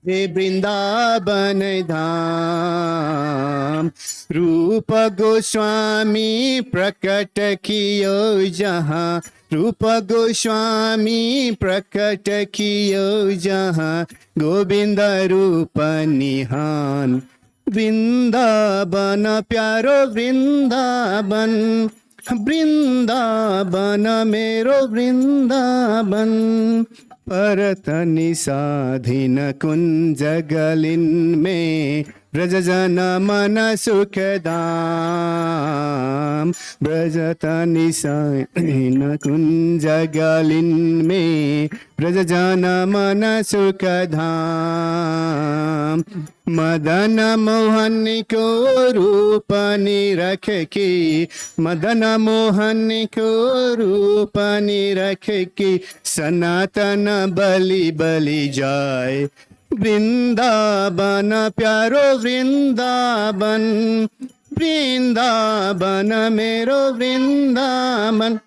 हे वृंदावन धाम। रूप गोस्वामी प्रकट कियो जहाँ, रूप गोस्वामी प्रकट कियो जहाँ, गोविंद रूप निहान। वृंदावन प्यारो वृंदावन, वृंदावन मेरो वृंदावन। परत निसाधीन कुंज गलिन में, ब्रज जन मन सुखदाम। ब्रजत निसाधीन कुंज गलिन में, ब्रज जन मन सुखधाम। मदन मोहन को रूप निरख की, मदन मोहन को रूप निरख की, सनातन बलि बलि जाय। वृंदावन प्यारो वृंदावन, वृंदावन मेरो वृंदावन।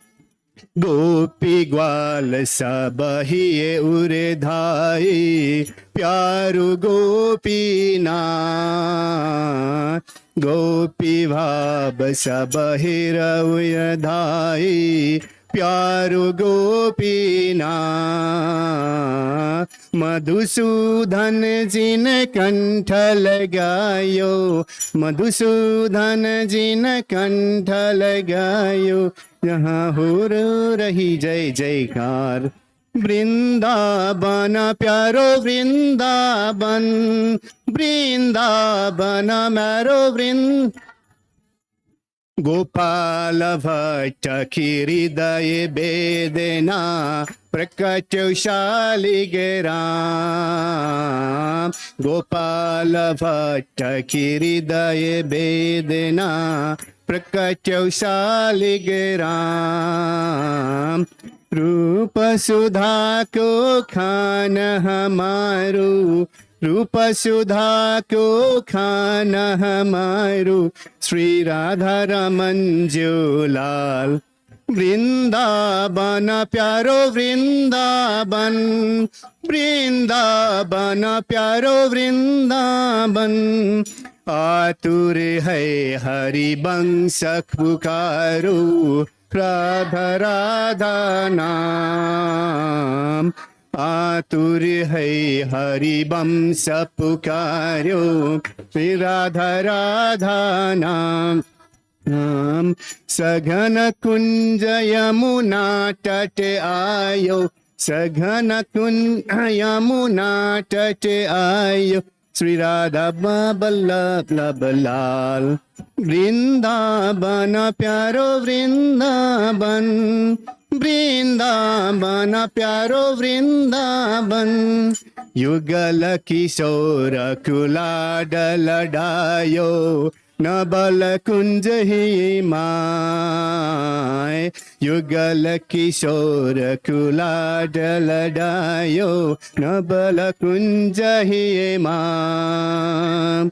गोपी ग्वाल सब ही उरे धाई, प्यारु गोपी नाथ। गोपी भाव सब ही रउय धाई, प्यारु गोपीनाथ। मधुसूदन जिन कंठ लगायो, मधुसूदन जिन कंठ लगायो, यहाँ हो रही जय जयकार। वृंदावन प्यारो वृंदावन, वृंदावन मेरो वृंद। गोपाल भट्ट की हृदय वेदना, प्रकट शालिग्राम। गोपाल भट्ट की हृदय वेदना, प्रकट शालिग्राम। रूप सुधा को खान हमारू, रूप सुधा को खान हमारू, श्री राधा रमन जो लाल। वृंदावन प्यारो वृंदावन, वृंदावन प्यारो वृंदावन। आतुर है हरि वंश पुकारो, राधा राधा नाम। आतुर है हरि वंश पुकारो, राधा राधा नाम। सघन कुंज यमुना तट आयो, सघन कुंज यमुना तट आयो, श्री राधा बल्लभ लाल। वृंदावन प्यारो वृंदावन, वृंदावन प्यारो Vrindavan. Yugal Kishore कुलाडल डायो, Nobel Kunj he my. Yugal Kishore कुलाडल डायो, Nobel Kunj he my.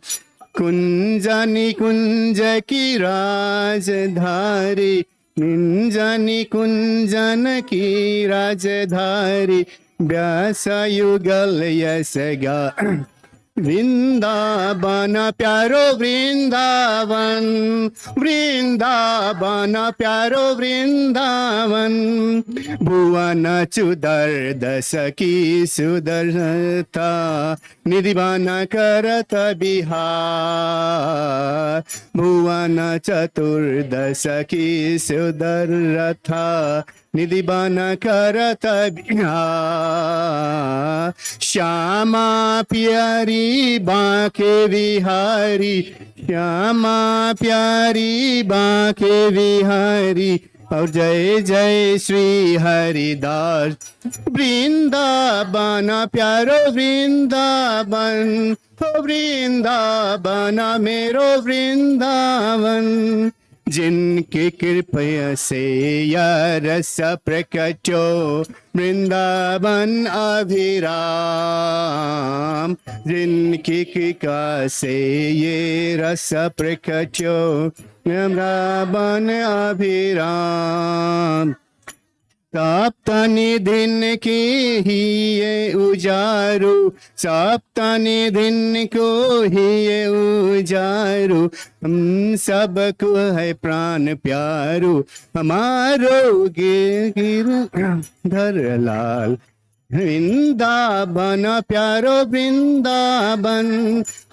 कुंजनी कुंज की राजधारी, कुंजनी कुंजन की राजधारी। व्यास युगल यस गा। वृंदावन प्यारो वृंदावन, वृंदावन प्यारो वृंदावन। भुवन चुदर्दस की सुदर्शता, निधिवान करत बिहार। भुवन चतुर्दश की सुदर्शता, निधिवान करत बिहार। श्यामा प्यारी बांके बिहारी, श्यामा प्यारी बांके बिहारी। और जय जय श्री हरिदास। वृंदावन प्यारो वृंदावन, वृंदावन मेरो वृंदावन। जिनकी कृपया से यह रस प्रकटो, वृंदावन अभिराम। जिनकी कृपा से ये रस प्रकटो, वृंदावन अभिराम। सप्तनी दिन की ही ये उजारू, सप्तनी दिन को ही ये उजारू, हम सबको है प्राण प्यारू, हमारो गिरधर लाल। वृंदावन प्यारो वृंदावन,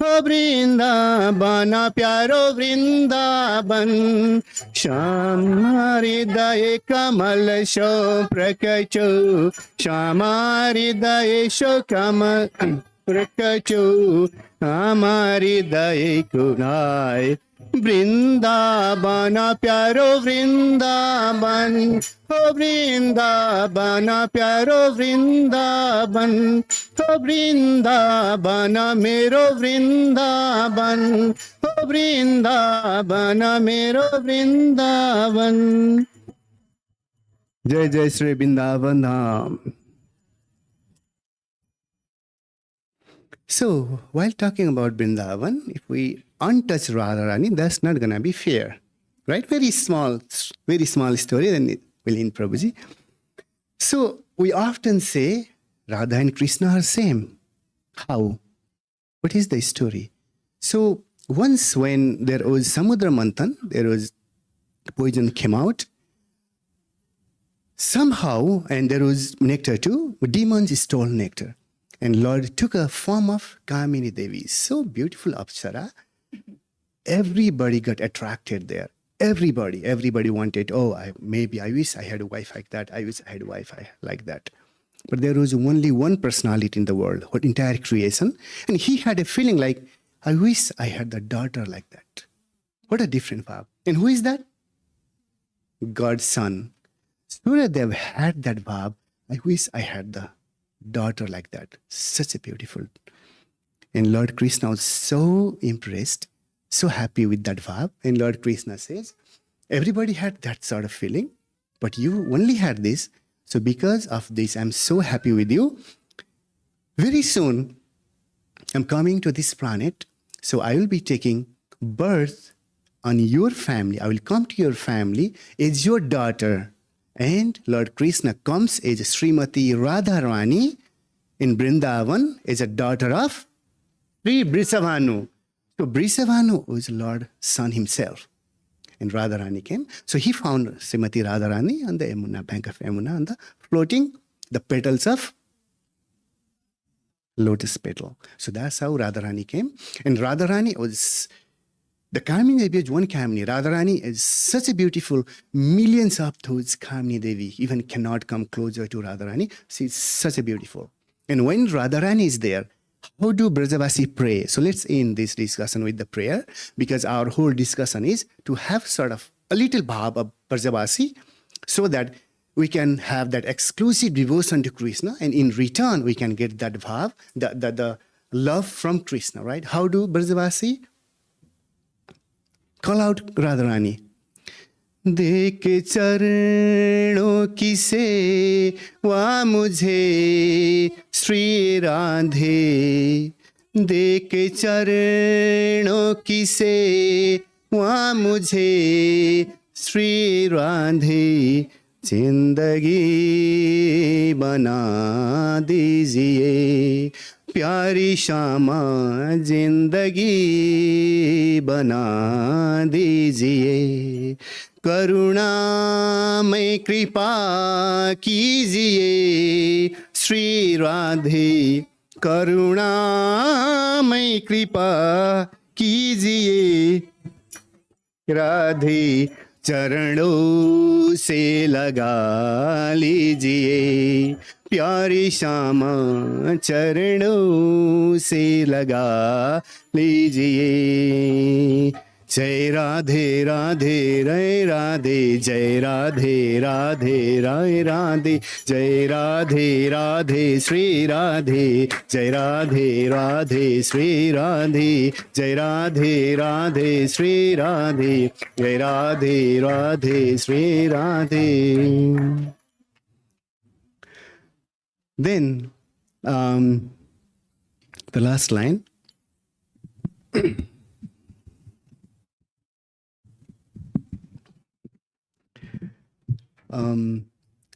हो वृंदावन प्यारो वृंदावन, श्याम हृदय कमल शो प्रकचो, श्याम हृदय शो कमल प्रकचो, हमारी दय कुनाय। वृंदावन प्यारो वृंदावन, हो वृंदावन प्यारो वृंदावन, हो वृंदावन मेरो वृंदावन, हो वृंदावन मेरो वृंदावन। जय जय श्री वृंदावन धाम। So, while talking about Vrindavan, if we untouch Radharani, that's not going to be fair. Right? Very small story, then it will end Prabhuji. So, we often say Radha and Krishna are same. How? What is the story? So, once when there was Samudra Manthan, there was poison came out. Somehow, and there was nectar too, demons stole nectar. And Lord took a form of Kamini Devi, so beautiful Apsara. Everybody got attracted there. Everybody wanted, I wish I had a wife like that. I wish I had a wife like that. But there was only one personality in the world, what entire creation. And he had a feeling like, I wish I had the daughter like that. What a different vibe. And who is that? God's son. Suryadev had that vibe. I wish I had the daughter like that. Such a beautiful. And Lord Krishna was so impressed, so happy with that vibe. And Lord Krishna says, everybody had that sort of feeling, but you only had this. So because of this, I'm so happy with you. Very soon, I'm coming to this planet. So I will be taking birth on your family. I will come to your family as your daughter. And Lord Krishna comes as Srimati Radharani in Vrindavan as a daughter of Sri Brisavanu. So Brisavanu was Lord's son himself. And Radharani came. So he found Srimati Radharani on the Yamuna, bank of Yamuna, on the floating the petals of lotus petal. So that's how Radharani came. And Radharani was the Kamini Devi is one Kamini. Radharani is such a beautiful, millions of those Kamini Devi even cannot come closer to Radharani. She's such a beautiful. And when Radharani is there, how do Brajavasi pray? So let's end this discussion with the prayer, because our whole discussion is to have sort of a little bhav of Brajavasi so that we can have that exclusive devotion to Krishna, and in return we can get that bhav, the love from Krishna, right? How do Brajavasi? Call out Radharani. देख चरणों की सेवा मुझे श्री राधे, देख चरणों की सेवा मुझे श्री राधे, जिंदगी बना दीजिए प्यारी श्यामा, जिंदगी बना दीजिए, करुणामय कृपा कीजिए श्री राधे, करुणामय कृपा कीजिए राधे, चरणों से लगा लीजिए प्यारी श्यामा, चरणों से लगा लीजिए। जय राधे राधे रे राधे, जय राधे राधे रे राधे, जय राधे राधे श्री राधे, जय राधे राधे श्री राधे, जय राधे राधे श्री राधे, जय Radhe Radhe Shri Radhe. Then the last line.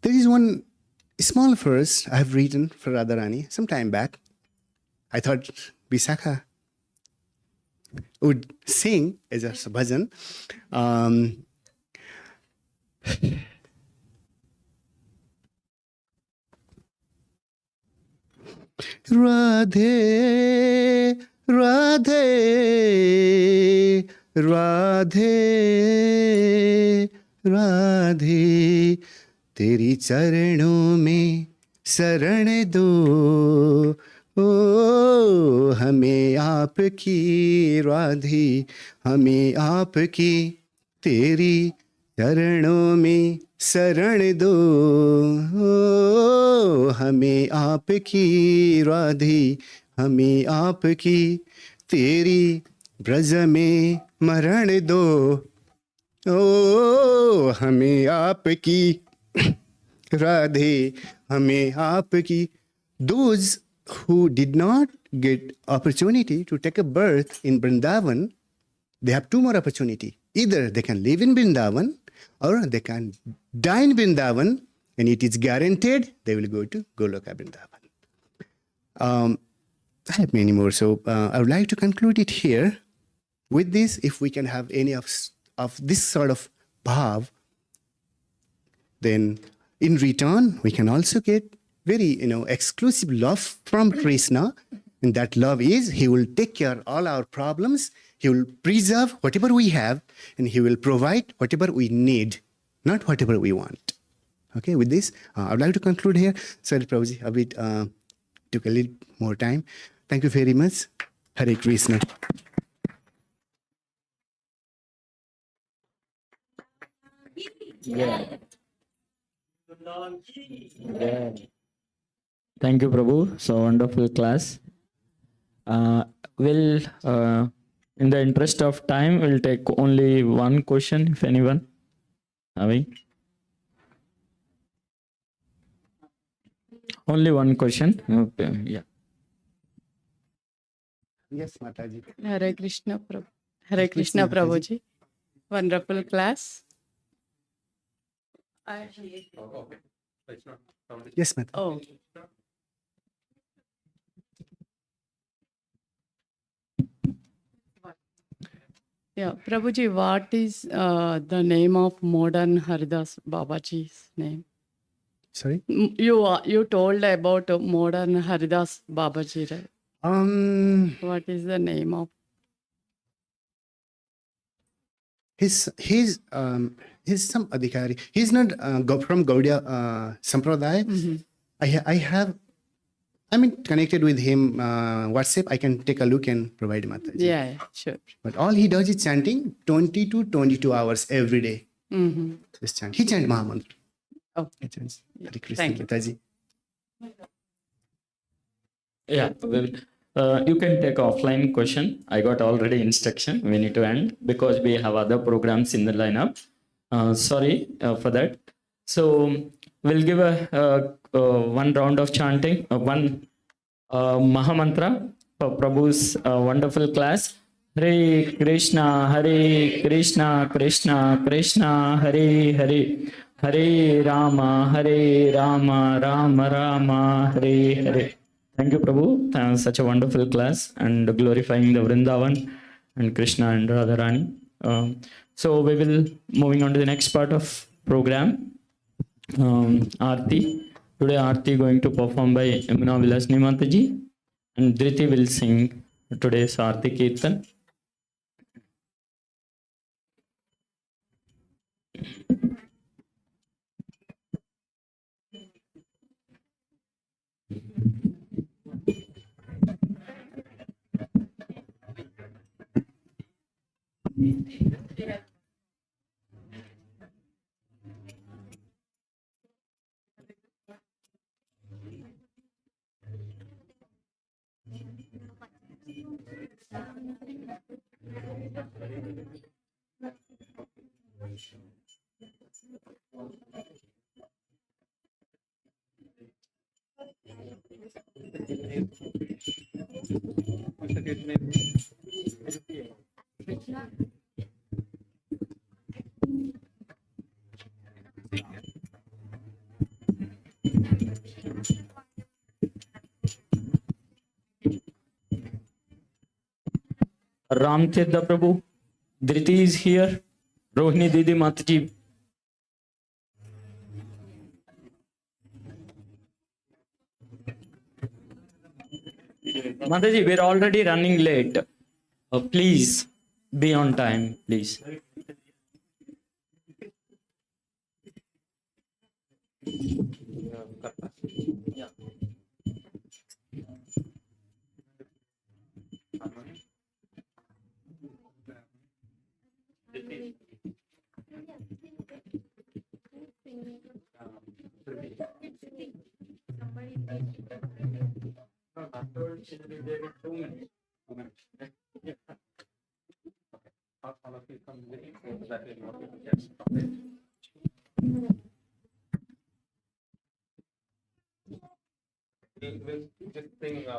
There is one small verse I have written for Radharani some time back. I thought Visakha would sing as a bhajan. Radhe, Radhe, Radhe, Radhe, तेरी चरणों में शरण दो, ओ हमें आपकी राधे, हमें आपकी तेरी चरणों में शरण दो, ओ हमें आपकी राधे, हमें आपकी तेरी ब्रज में मरण दो, ओ हमें आपकी राधे, हमें आपकी. Those who did not get opportunity to take a birth in Vrindavan, they have two more opportunity. Either they can live in Vrindavan or they can die in Vrindavan, and it is guaranteed they will go to Goloka Vrindavan. I have many more, so I would like to conclude it here. With this, if we can have any of this sort of bhav, then in return, we can also get very, exclusive love from Krishna. And that love is, he will take care of all our problems. He will preserve whatever we have, and he will provide whatever we need, not whatever we want. Okay, with this, I would like to conclude here. Sorry, Prabhuji, a bit took a little more time. Thank you very much. Hare Krishna. Yeah. Thank you, Prabhu. So wonderful class. We'll, in the interest of time, we'll take only one question, if anyone. Avi? Only one question. Okay. Yeah. Yes, Mataji. Hare Krishna, Prabhu. Hare Krishna, Prabhuji. Wonderful class. Yes, Mataji. Oh, yeah, Prabhuji, what is the name of modern Haridas Babaji's name? Sorry? You told about modern Haridas Babaji, right? What is the name of? He's some adhikari. He's not from Gaudiya Sampradaya. I'm connected with him WhatsApp. I can take a look and provide Mataji. Yeah, sure. But all he does is chanting 20 to 22 hours every day. Mm-hmm. Just chant. He chants Mahamantra. Oh, He chants Hare Krishna, thank you. Mataji. Yeah. Well, you can take offline question. I got already instruction. We need to end because we have other programs in the lineup. Sorry for that. So we'll give a one round of chanting, one Mahamantra for Prabhu's wonderful class. Hare Krishna, Krishna Krishna, Hare Hare, Hare Rama, Rama Rama, Hare Hare. Thank you, Prabhu. Such a wonderful class and glorifying the Vrindavan and Krishna and Radharani. So we will moving on to the next part of program. Arati. Today Arati going to perform by Yamuna Vilasni Mataji, and Dhriti will sing today's Arati Kirtan. Ram Tirtha Prabhu, Dhriti is here, Rohini Didi Mataji. Mataji, we're already running late. Please be on time, please.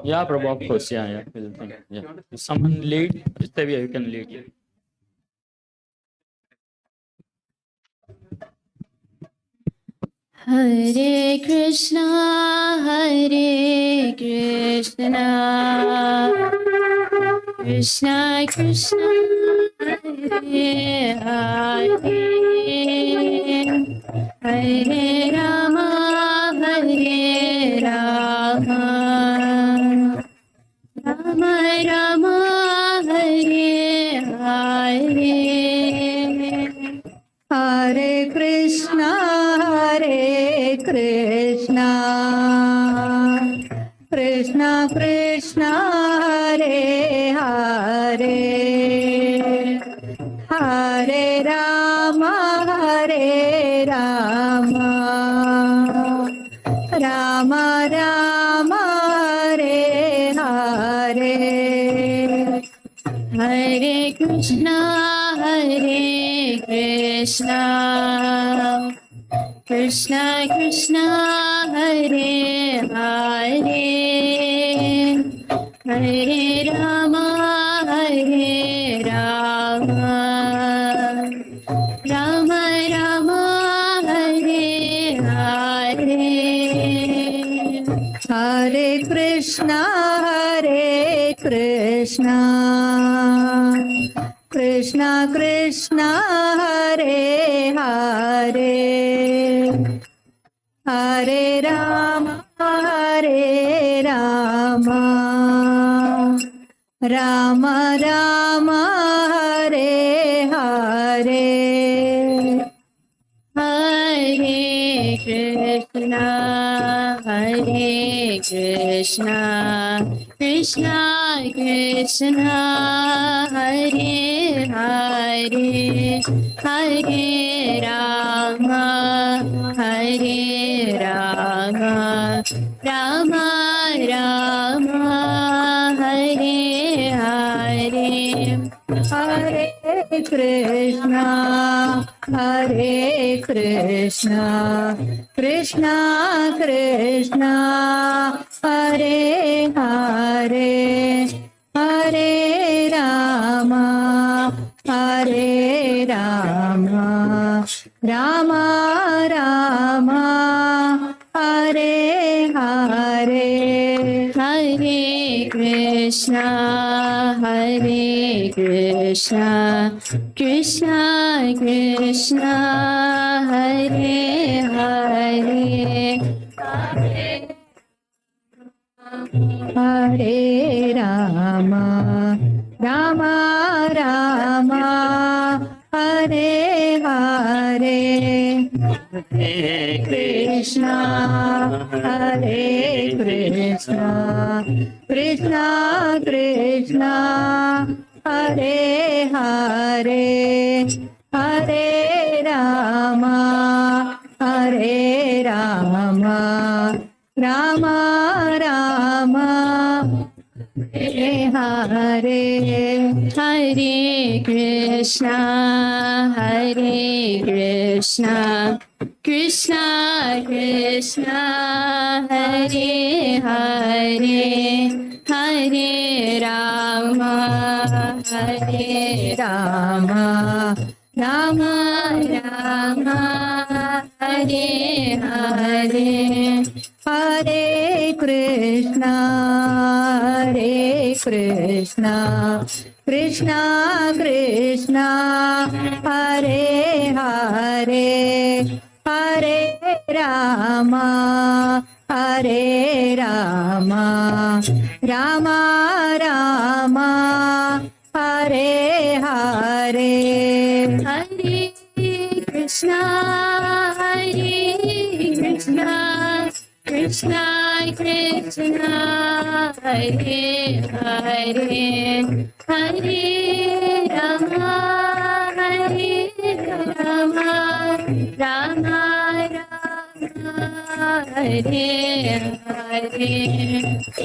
Yeah, Prabhu, of course. Yeah. We'll think. Yeah. If someone lead, Stavia, you can lead. Hare Krishna, Hare Krishna, Krishna Krishna, Hare Hare, Hare Rama, Hare Rama, Rama Rama, Hare Hare. Hare Krishna, Hare Krishna, Krishna Krishna, Hare Hare, Hare Rama, Hare Rama, Rama Rama, Hare Hare. Hare Krishna, Hare Krishna, Krishna Krishna, Hare Hare, Hare Rama, Hare Rama, Rama Rama, Hare Hare. Hare Krishna, Hare Krishna, Krishna Krishna, Hare Hare, Hare Rama, Hare Rama, Rama Rama, Hare Hare. Hare Krishna, Hare Krishna, Krishna Krishna, Hare Hare, Hare Rama, Hare Rama, Rama Rama, Hare Hare. Hare Krishna, Hare Krishna, Krishna Krishna, Hare Hare, Hare Rama, Hare Rama, Rama Rama, Hare Hare. Hare Krishna, Hare Krishna, Krishna Krishna, Hare Hare, Hare Rama, Rama Rama, Hare Hare, Hare Krishna, Hare Krishna, Krishna Krishna, Hare Hare, Hare Rama, Hare Rama, Rama Rama, Hare Hare. Hare Krishna, Hare Krishna, Krishna Krishna, Hare Hare, Hare Rama, Hare Rama, Rama Rama, Hare Hare. Hare Krishna, Hare Krishna, Krishna Krishna, Hare Hare, Hare Rama, Hare Rama, Rama Rama, Hare Hare. Hare Krishna, Hare Krishna, Krishna Krishna, Hare Hare, Hare Rama, Hare Rama, Rama Rama, Hare Hare.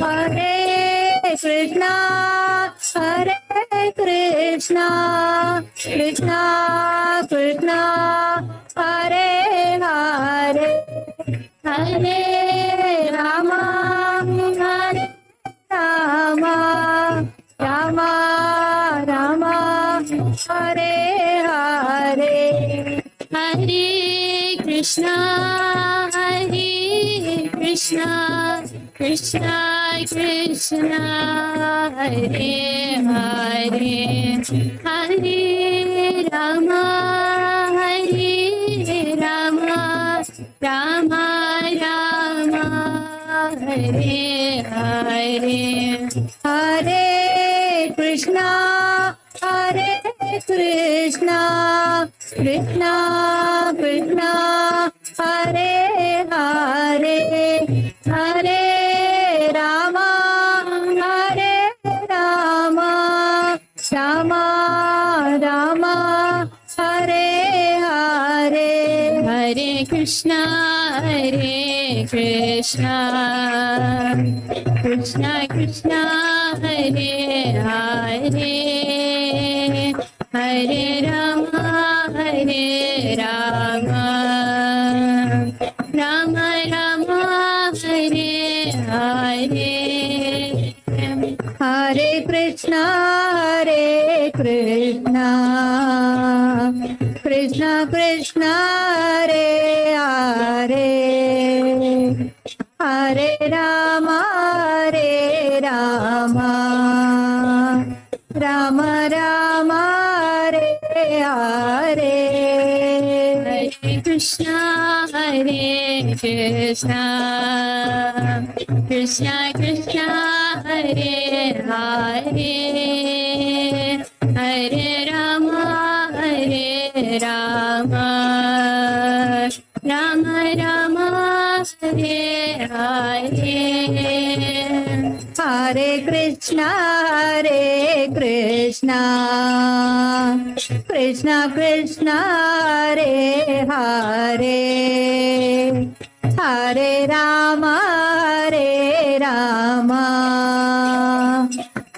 Hare Krishna, Hare Krishna, Krishna Krishna, Hare Hare, Hare Rama, Hare Rama, Rama Rama, Hare Hare. Hare Krishna, Hare Krishna, Krishna Krishna, Hare Hare, Hare Rama, Hare Rama, Rama Rama, Hare Hare. Hare Krishna, Hare Krishna, Krishna Krishna, Hare Hare, Hare Rama, Hare Rama, Rama Rama, Hare Hare. Hare Krishna, Hare Krishna, Krishna Krishna, Hare Hare, Hare Rama, Hare Rama, Rama Rama, Hare Hare. Hare Krishna, Hare Krishna, Krishna Krishna, Hare Hare, Hare Rama, Hare Rama, Rama Rama, Hare Hare. Hare Krishna, Hare Krishna, Krishna Krishna, Hare Hare, Hare Rama, Hare Rama, Rama Rama, Hare Hare. Hare Krishna, Hare Krishna, Krishna Krishna, Hare Hare, Hare Rama, Hare Rama,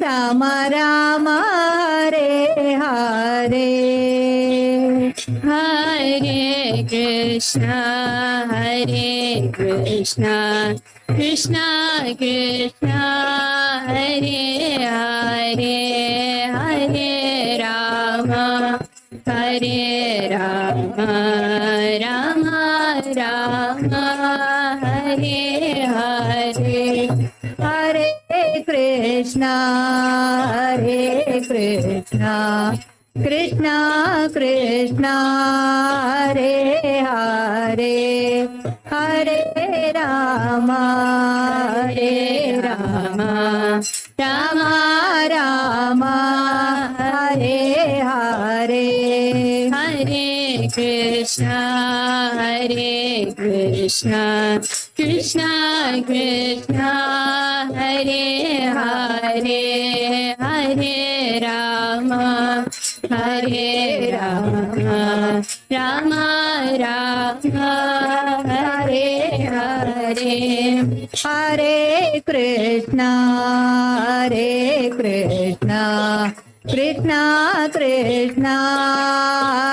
Rama Rama, Hare Hare. Hare Krishna, Hare Krishna, Krishna Krishna, Hare Hare, Hare Rama, Hare Rama, Rama Rama, Hare Hare. Hare Krishna, Hare Krishna, Krishna Krishna, Hare Hare, Hare Rama, Hare Rama, Rama Rama, Hare Hare. Hare Krishna, Hare Krishna, Krishna Krishna, Hare Hare, Hare Rama, Hare Rama, Rama Rama, Hare Hare. Hare Krishna, Hare Krishna, Krishna Krishna,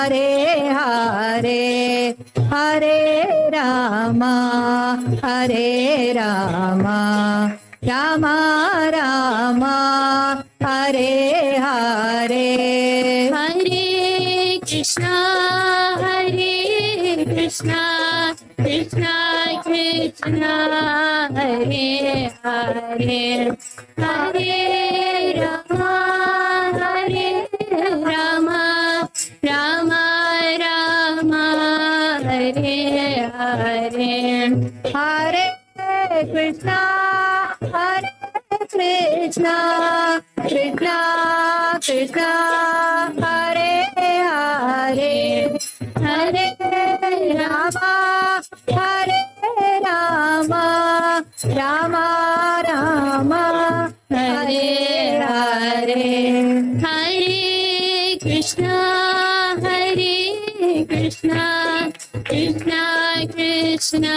Hare Hare, Hare Rama, Hare Rama, Rama Rama, Hare Hare. Hare Krishna, Hare Krishna, Krishna Krishna, Hare Hare, Hare Krishna Hare Hare Hare Rama Hare Rama Rama Rama Hare Hare Hare Krishna Krishna Krishna Krishna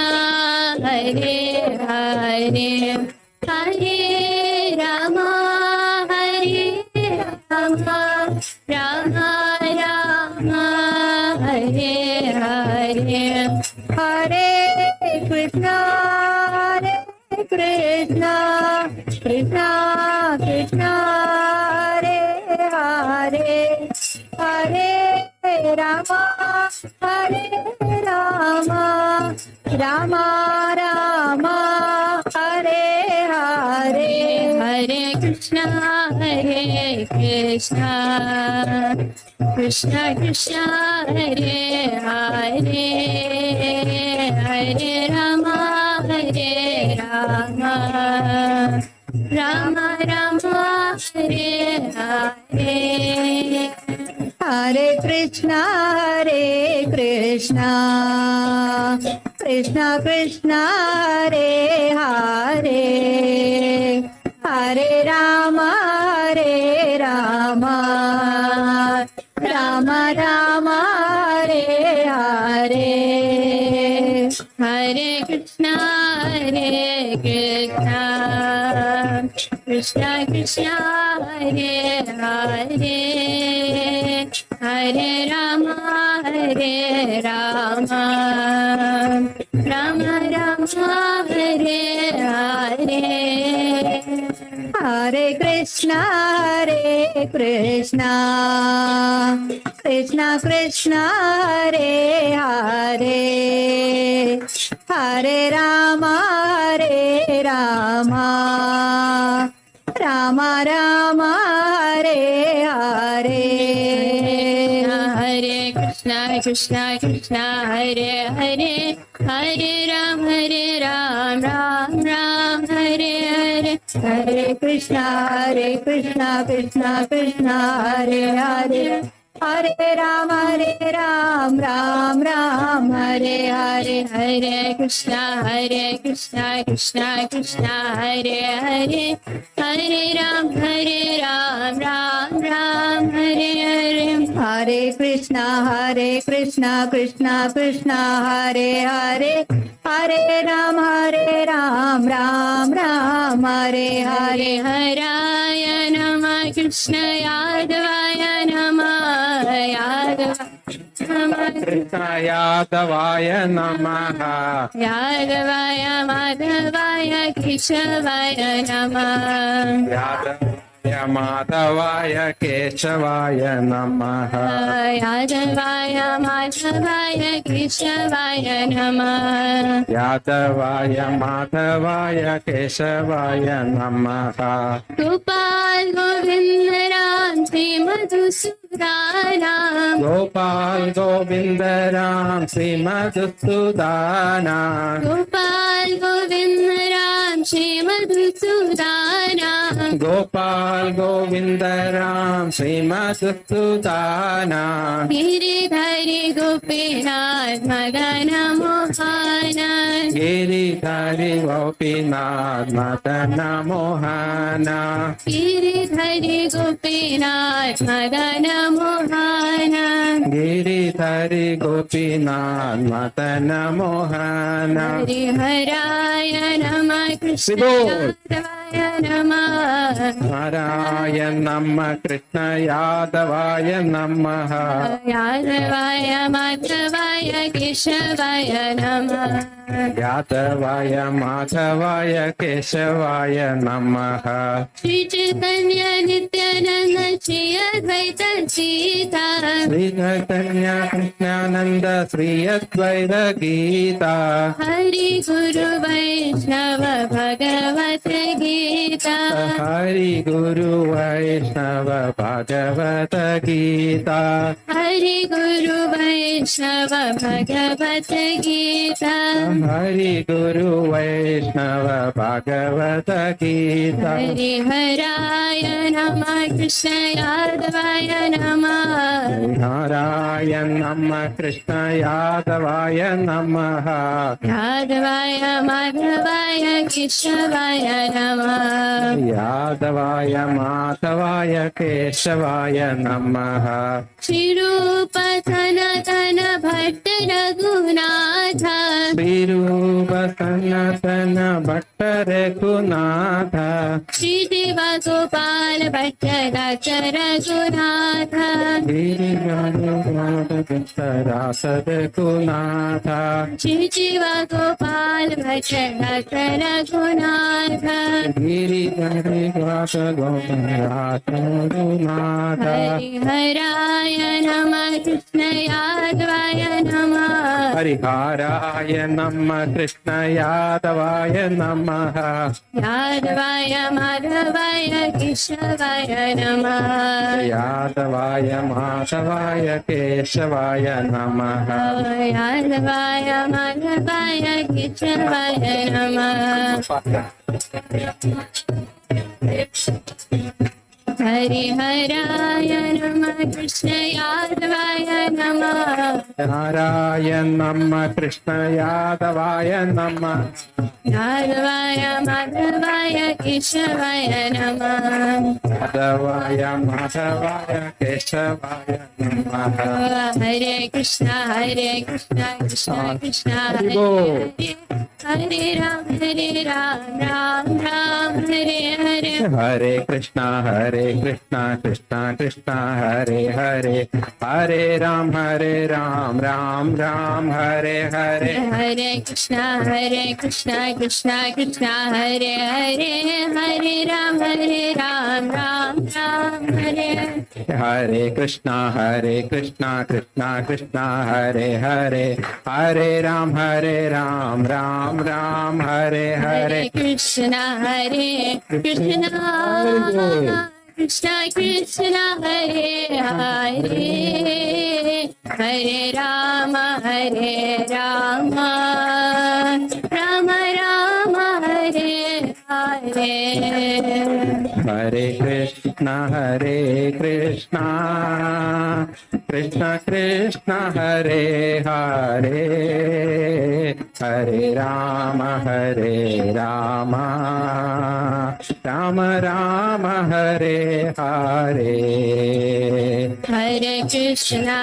Hare Hare Hare Rama Rama Rama Rama Hare Hare Hare Krishna Krishna Krishna Krishna Hare Hare Hare Rama Rama Rama Rama Hare Hare Hare Krishna Krishna Krishna Hare Hare Hare Rama Rama Rama Rama Hare Hare Hare Krishna Krishna Krishna Hare Hare Hare Rama Rama Rama Rama Hare Hare Hare Krishna Krishna Krishna Hare Hare Hare Rama Rama Rama Rama Hare Hare Hare Krishna Krishna Krishna Hare Hare Hare Rama Rama Rama Rama Hare Hare Hare Krishna Krishna Hare Hare Hare Ram Ram Ram Hare Hare Hare Krishna Krishna Krishna Hare Hare Hare Rama Ram Ram Hare Hare Hare Krishna Krishna Hare Hare Hare Ram Ram Ram Hare Hare Hare Krishna Krishna Krishna Hare Hare Hare Rama Ram Ram Hare Hare Haraya Namah Krishna Yadavaya Namah Krishna Yadavaya Namaha Yadavaya Madhavaya Keshavaya Namah Yadavaya Madhavaya Keshavaya Namaha Yadavaya Madhavaya Keshavaya Namah Yadavaya Madhavaya Keshavaya Namaha Gopal Govinda Ram Sri Madhusudana Gopal Govinda Ram Sri Madhusudana Gopal Govinda Ram Sri Madhusudana Gopal Govinda Ram Sri Madhusudana Giridhari Gopinath Madana Mohana Giridhari Gopinath Madana Mohana Giridhari Gopinath Madana Mohana Giridhari Gopinath Madana Mohana Hari Haraya Namah Krishna Vibhor. Yadavaya Namah Haraya Namah Krishna Yadavaya Namaha Yadavaya Madhavaya Keshavaya Namah Yadavaya Madhavaya Keshavaya Namaha Shri Chaitanya Nityananda Shri अद्वैत सीता श्री चैतन्य कृष्णानंद श्री अद्वैत गीता हरि गुरु वैष्णव भगवत गीता हरि गुरु वैष्णव भगवत गीता हरि गुरु वैष्णव भगवत गीता हरि गुरु वैष्णव भगवत गीता हरि हराय नमः कृष्ण यादवाय नमः हराय नमः कृष्ण यादवाय नमः यादवाय माधवाय केशवाय नमः यादवाय माधवाय केशवाय नमः श्रीरूप सनातन भट्ट रघुनाथ श्रीरूप सनातन भट्ट रघुनाथ श्री देव गोपाल भट्ट दास रघुनाथ रास रघुनाथ श्री देव गोपाल भट्ट दास रघुनाथ गिरिधरिवास गोपनाथ रघुनाथ हरि हराय नमः कृष्ण यादवाय नमः हरिहराय नमः कृष्ण यादवाय नमः यादवाय माधवाय केशवाय नमः यादवाय माधवाय केशवाय नमः यादवाय माधवाय केशवाय नमः हरिहराय नमः कृष्ण यादवाय नमः हराय नमः कृष्ण यादवाय नमः यादवाय माधवाय केशवाय नमः यादवाय माधवाय केशवाय नमः हरे कृष्णा कृष्णा कृष्णा हरे हरे हरे राम राम राम हरे हरे हरे कृष्णा कृष्णा कृष्णा हरे हरे हरे राम राम राम हरे हरे हरे कृष्णा कृष्णा कृष्णा हरे हरे हरे राम राम राम हरे हरे कृष्णा कृष्णा कृष्णा हरे हरे हरे राम राम हरे हरे कृष्णा कृष्णा कृष्णा हरे हरे हरे राम राम राम हरे हरे हरे कृष्णा कृष्ण कृष्ण हरे हरे हरे राम राम राम हरे हरे हरे कृष्णा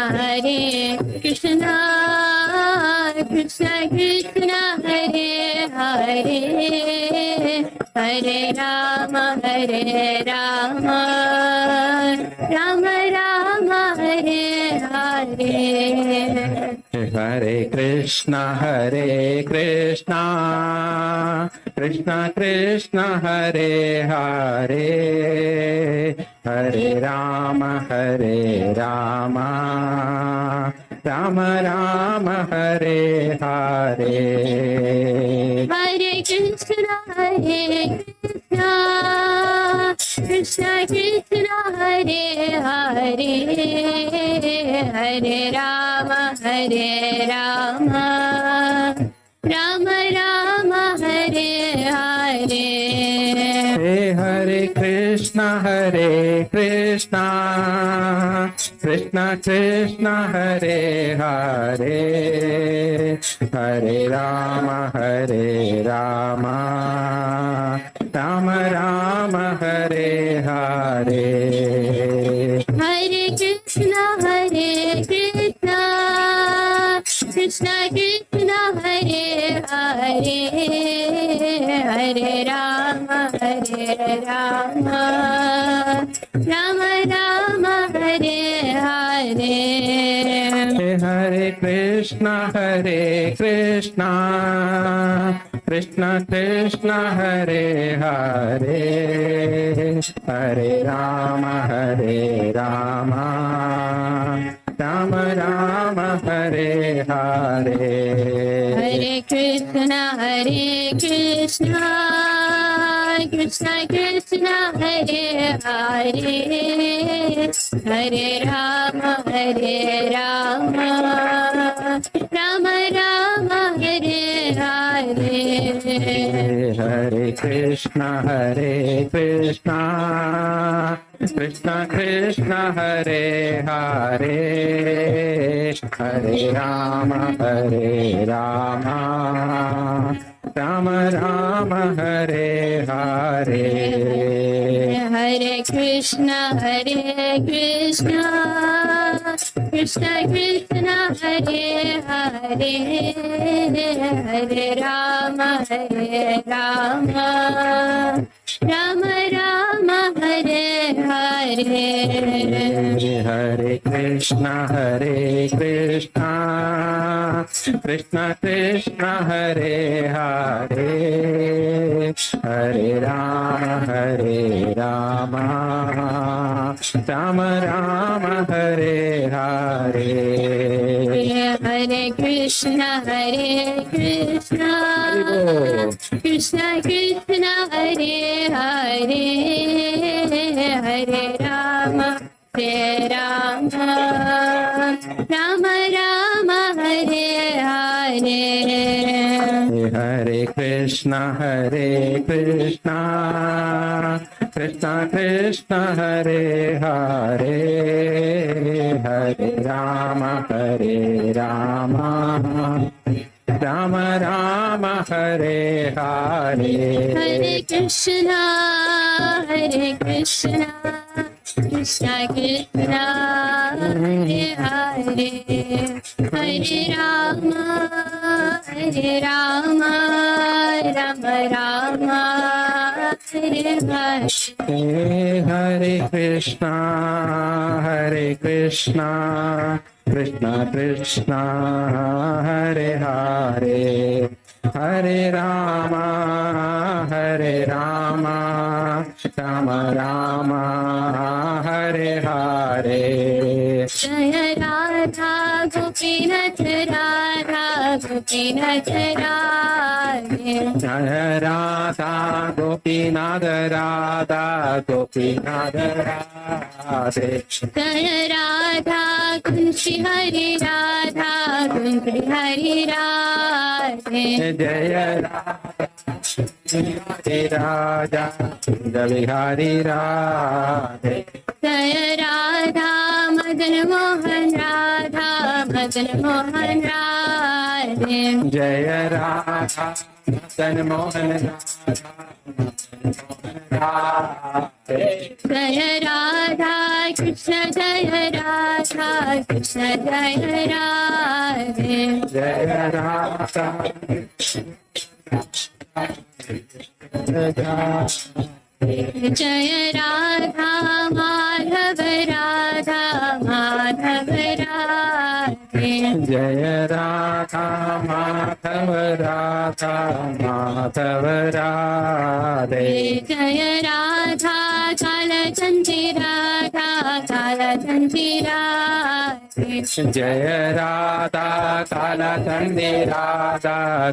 कृष्णा कृष्णा हरे हरे हरे राम राम राम हरे हरे हरे कृष्णा कृष्ण कृष्ण हरे हरे हरे राम राम राम हरे हरे हरे कृष्णा कृष्ण कृष्ण हरे हरे हरे राम राम राम हरे हरे हे हरे Krishna Krishna Krishna Hare Hare Hare Ram Ram Hare Hare Hare Krishna Krishna Krishna Hare Hare Hare Ram Ram Hare Hare Hare Krishna Krishna Hare Hare Hare Ram Hare Krishna Krishna Krishna Hare Hare Hare Rama Rama Rama Hare Hare Hare Krishna Krishna Krishna Hare Hare Hare Rama Rama Rama Hare Hare Hare Krishna Krishna Krishna Hare Hare Hare Rama Rama Rama Hare Hare Hare Krishna Krishna Krishna Hare Hare Hare Rama Rama Hare Hare Hare Krishna Krishna Krishna Hare Hare Hare Rama Rama Hare Hare Hare Krishna Krishna Krishna Hare Hare Hare Rama Rama Hare Hare Hare Krishna Krishna Krishna Hare Hare Hare Rama Rama Rama Hare Hare Hare Krishna Krishna Krishna Hare Hare Hare Rama Rama Hare Hare Jaya Radha Gopinath Radhe Jaya Radha Gopinath Radhe Jaya Radha Kunshi Hari Radhe Jaya Radha Hare Raja Bihari Radhe Jaya Radha Madan Mohan Radhe Jaya Radha Madan Mohan Radhe Jaya Radha Krishna Jaya Radha Krishna Jaya Radhe Jaya Radha Jaya Radha Madhav Radhe Jaya Radha Madhav Radhe Jaya Radha Kalachandri Radhe Jaya Radha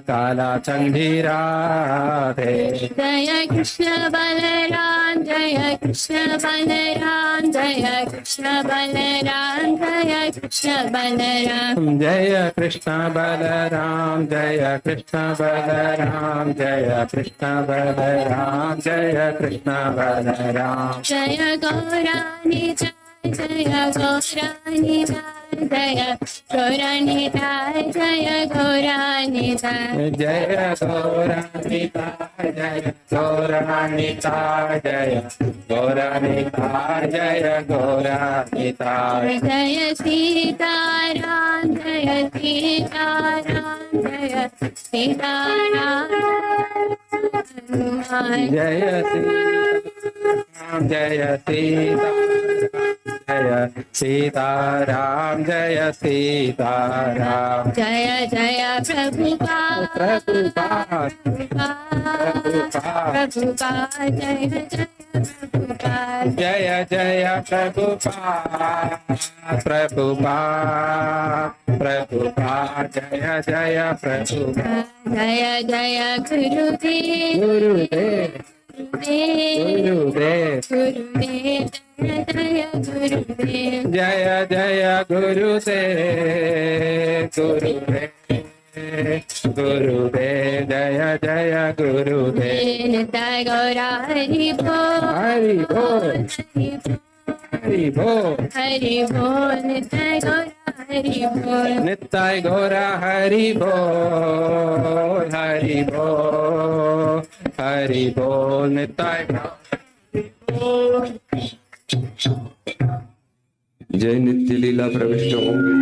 Kalachandri Radhe Jaya Krishna Balaram Jaya Krishna Balaram Jaya Krishna Balaram Jaya Krishna Balaram Jaya Krishna Balaram Jaya Krishna Balaram Jaya Krishna Balaram Jaya Krishna Balaram Jaya Gaurani Jaya Gaurani Jaya Gaurani Jaya Gaurani Jaya Gauranita Jaya Gauranita Jaya Gauranita Jaya Gauranita Jaya Sitaram Jaya Sitaram Jaya Sitaram Jaya Sitaram Jaya Sitaram Jaya Jaya Prabhupada Prabhupada Prabhupada Jaya Jaya जय जय प्रभुपाद प्रभुपाद प्रभुपाद जय जय प्रभुपाद जय जय गुरुदेव गुरुदेव गुरुदेव गुरुदेव गुरुदेव जय जय जय गुरुदेव जय गुरुदेव गुरुदेव गुरुदेव जय जय गुरुदेव निताय गौरा हरि बोल हरि बोल हरि बोल हरि बोल निताय गौरा हरि बोल निताय गौरा हरि बोल हरि बोल हरि बोल निताय जय नित्य लीला प्रविष्ट होंगे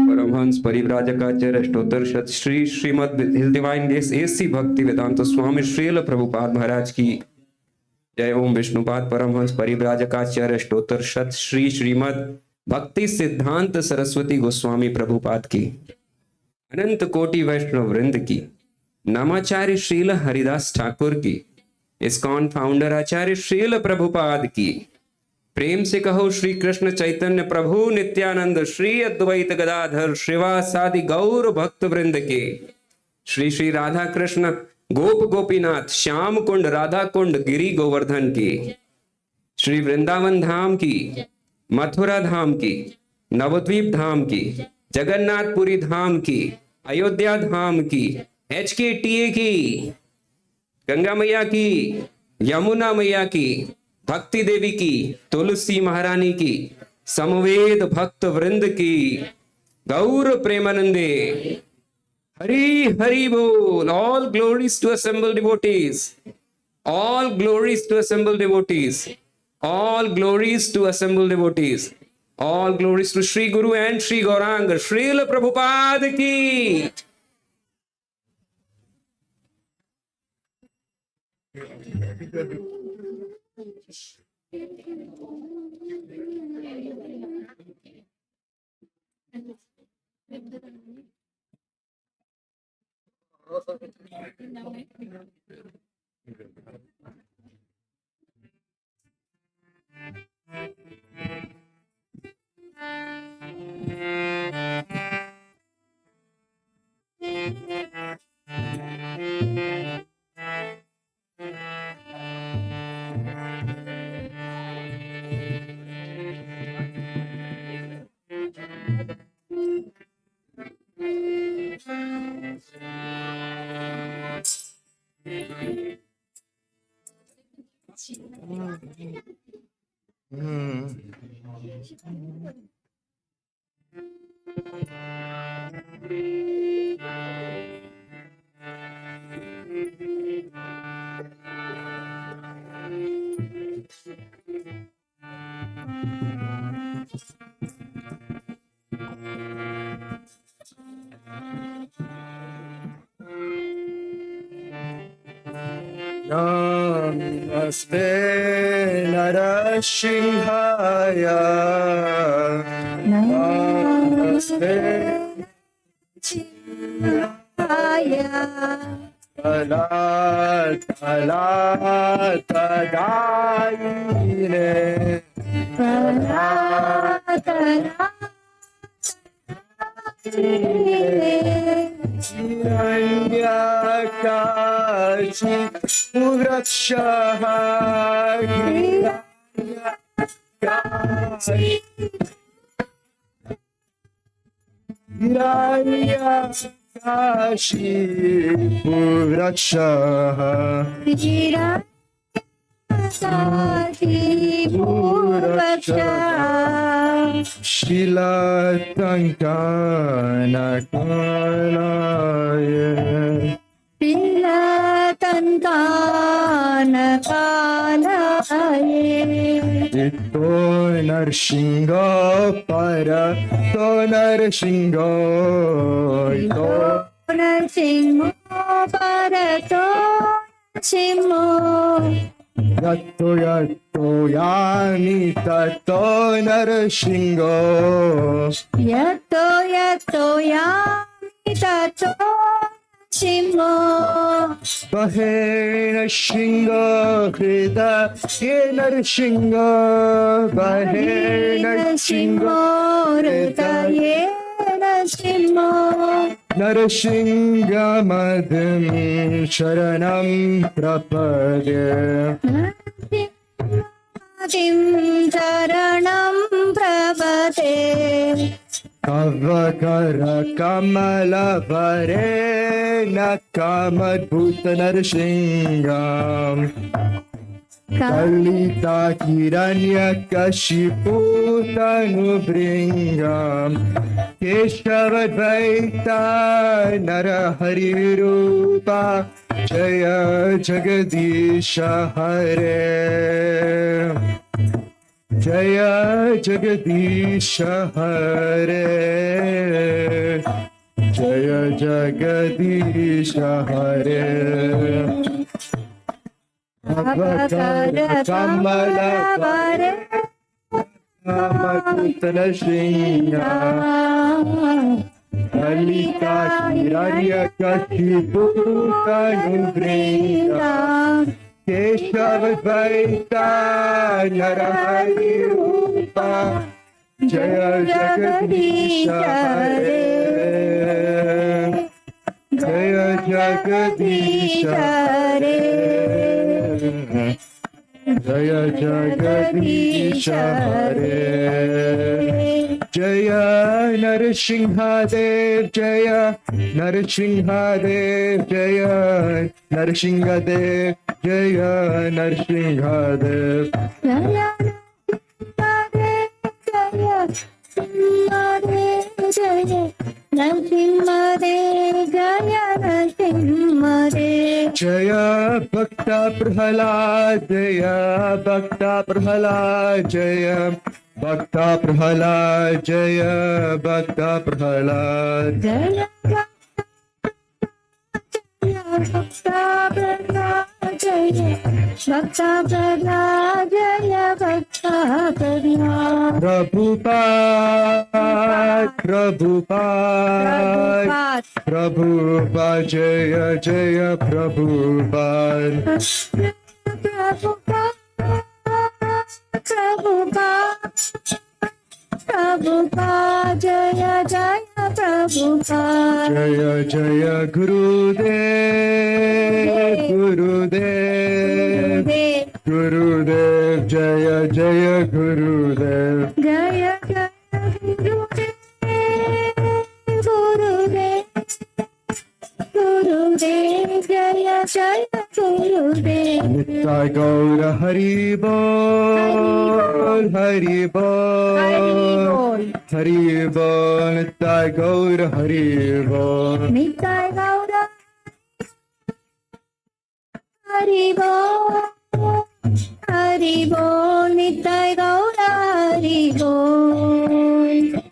परमहंस परिव्राजकाचार्य अष्टोत्तर शत श्री श्रीमद हिल डिवाइन ग्रेस एसी भक्ति वेदांत स्वामी श्रील प्रभुपाद महाराज की जय। ओम विष्णुपाद परमहंस परिव्राजकाचार्य अष्टोत्तर शत श्री श्रीमद भक्ति सिद्धांत सरस्वती गोस्वामी प्रभुपाद की अनंत कोटि वैष्णव वृंद की नामाचार्य श्रील हरिदास ठाकुर की इस्कॉन फाउंडर आचार्य श्रील प्रभुपाद की प्रेम से कहो श्री कृष्ण चैतन्य प्रभु नित्यानंद श्री अद्वैत गदाधर श्रीवासादि गौर भक्त वृंद के श्री श्री राधा कृष्ण गोप गोपीनाथ श्याम कुंड राधा कुंड गिरी गोवर्धन की श्री वृंदावन धाम की मथुरा धाम की नवद्वीप धाम की जगन्नाथपुरी धाम की अयोध्या धाम की HKTA की गंगा मैया की यमुना मैया की भक्ति देवी की तुलसी महारानी की समवेद भक्त वृंद की गौर प्रेमानंदे हरि हरि बोल। All glories to assembled devotees all glories to assembled devotees all glories to assembled devotees all glories to Shri Guru and Shri Gauranga Srila Prabhupada की। नमस्ते नरसिंहाय नमस्ते तदायिने हिरण्यकाशी वृक्षः हिरण्यकाशी वृक्षः शिलातङ्कानकालाय इतो नरसिंह पर तो नरसिंह इतो नरसिंह पर तो Narasimha यत्तो यत्तो यामि तत्तो Narasimha यत्तो यत्तो यामि तत्तो Shimho. Bahe Narshinga Hridaye Narshinga. Bahe Narshinga Hridaye Narshinho. Narshinga Madhim Sharanam Prapade. Kim Charanam Prabhate. Kavakara Kamala Vare Nakamat Bhuta Narshingam. Kalita Hiranya Kashipu Tanubringam. Keshavadvaita Narahari Rupa. Jaya Jagadisha Hare. Jaya Jagadisha Hare. Jaya Jagadisha Hare. Avakara Kamala Vare Namakutana Shringa. Kalita Hiranya Kashipu Tanubringa. Keshavadvaita Narahari Rupa. Jaya Jagadisha Hare. Jaya Jagadisha Hare. Jaya Jagadisha Hare. Jaya Narsinghadev. Jaya Narsinghadev. Jaya Narsinghadev. Jaya Narsinghadev. Jaya Narasimhadev. Jaya Narasimhadev. Jaya Bhakta Prahalad. Jaya Bhakta Prahalad. Jaya Bhakta Prahalad. Jaya Bhakta Prahalad. Jaya Bhakta Prahlad. Jaya Bhakta Prahlad. Jaya Bhakta Prahlad. Prabhupada, Prabhupada, Prabhupada, Jaya Jaya Prabhupada. Prabhupada, Jaya Jaya Prabhupada. Jaya Jaya Gurudev, Gurudev, Gurudev, Jaya Jaya Gurudev. Jaya Jaya Gurudev, Gurudev, Gurudev, Jaya Jaya Gurudev. Nitya Gaura Hari Bol, Hari Bol, Hari Bol, Nitya Gaura Hari Bol. Nitai Gaura Hari Bol, Hari Bol, Nitai Gaura Hari Bol.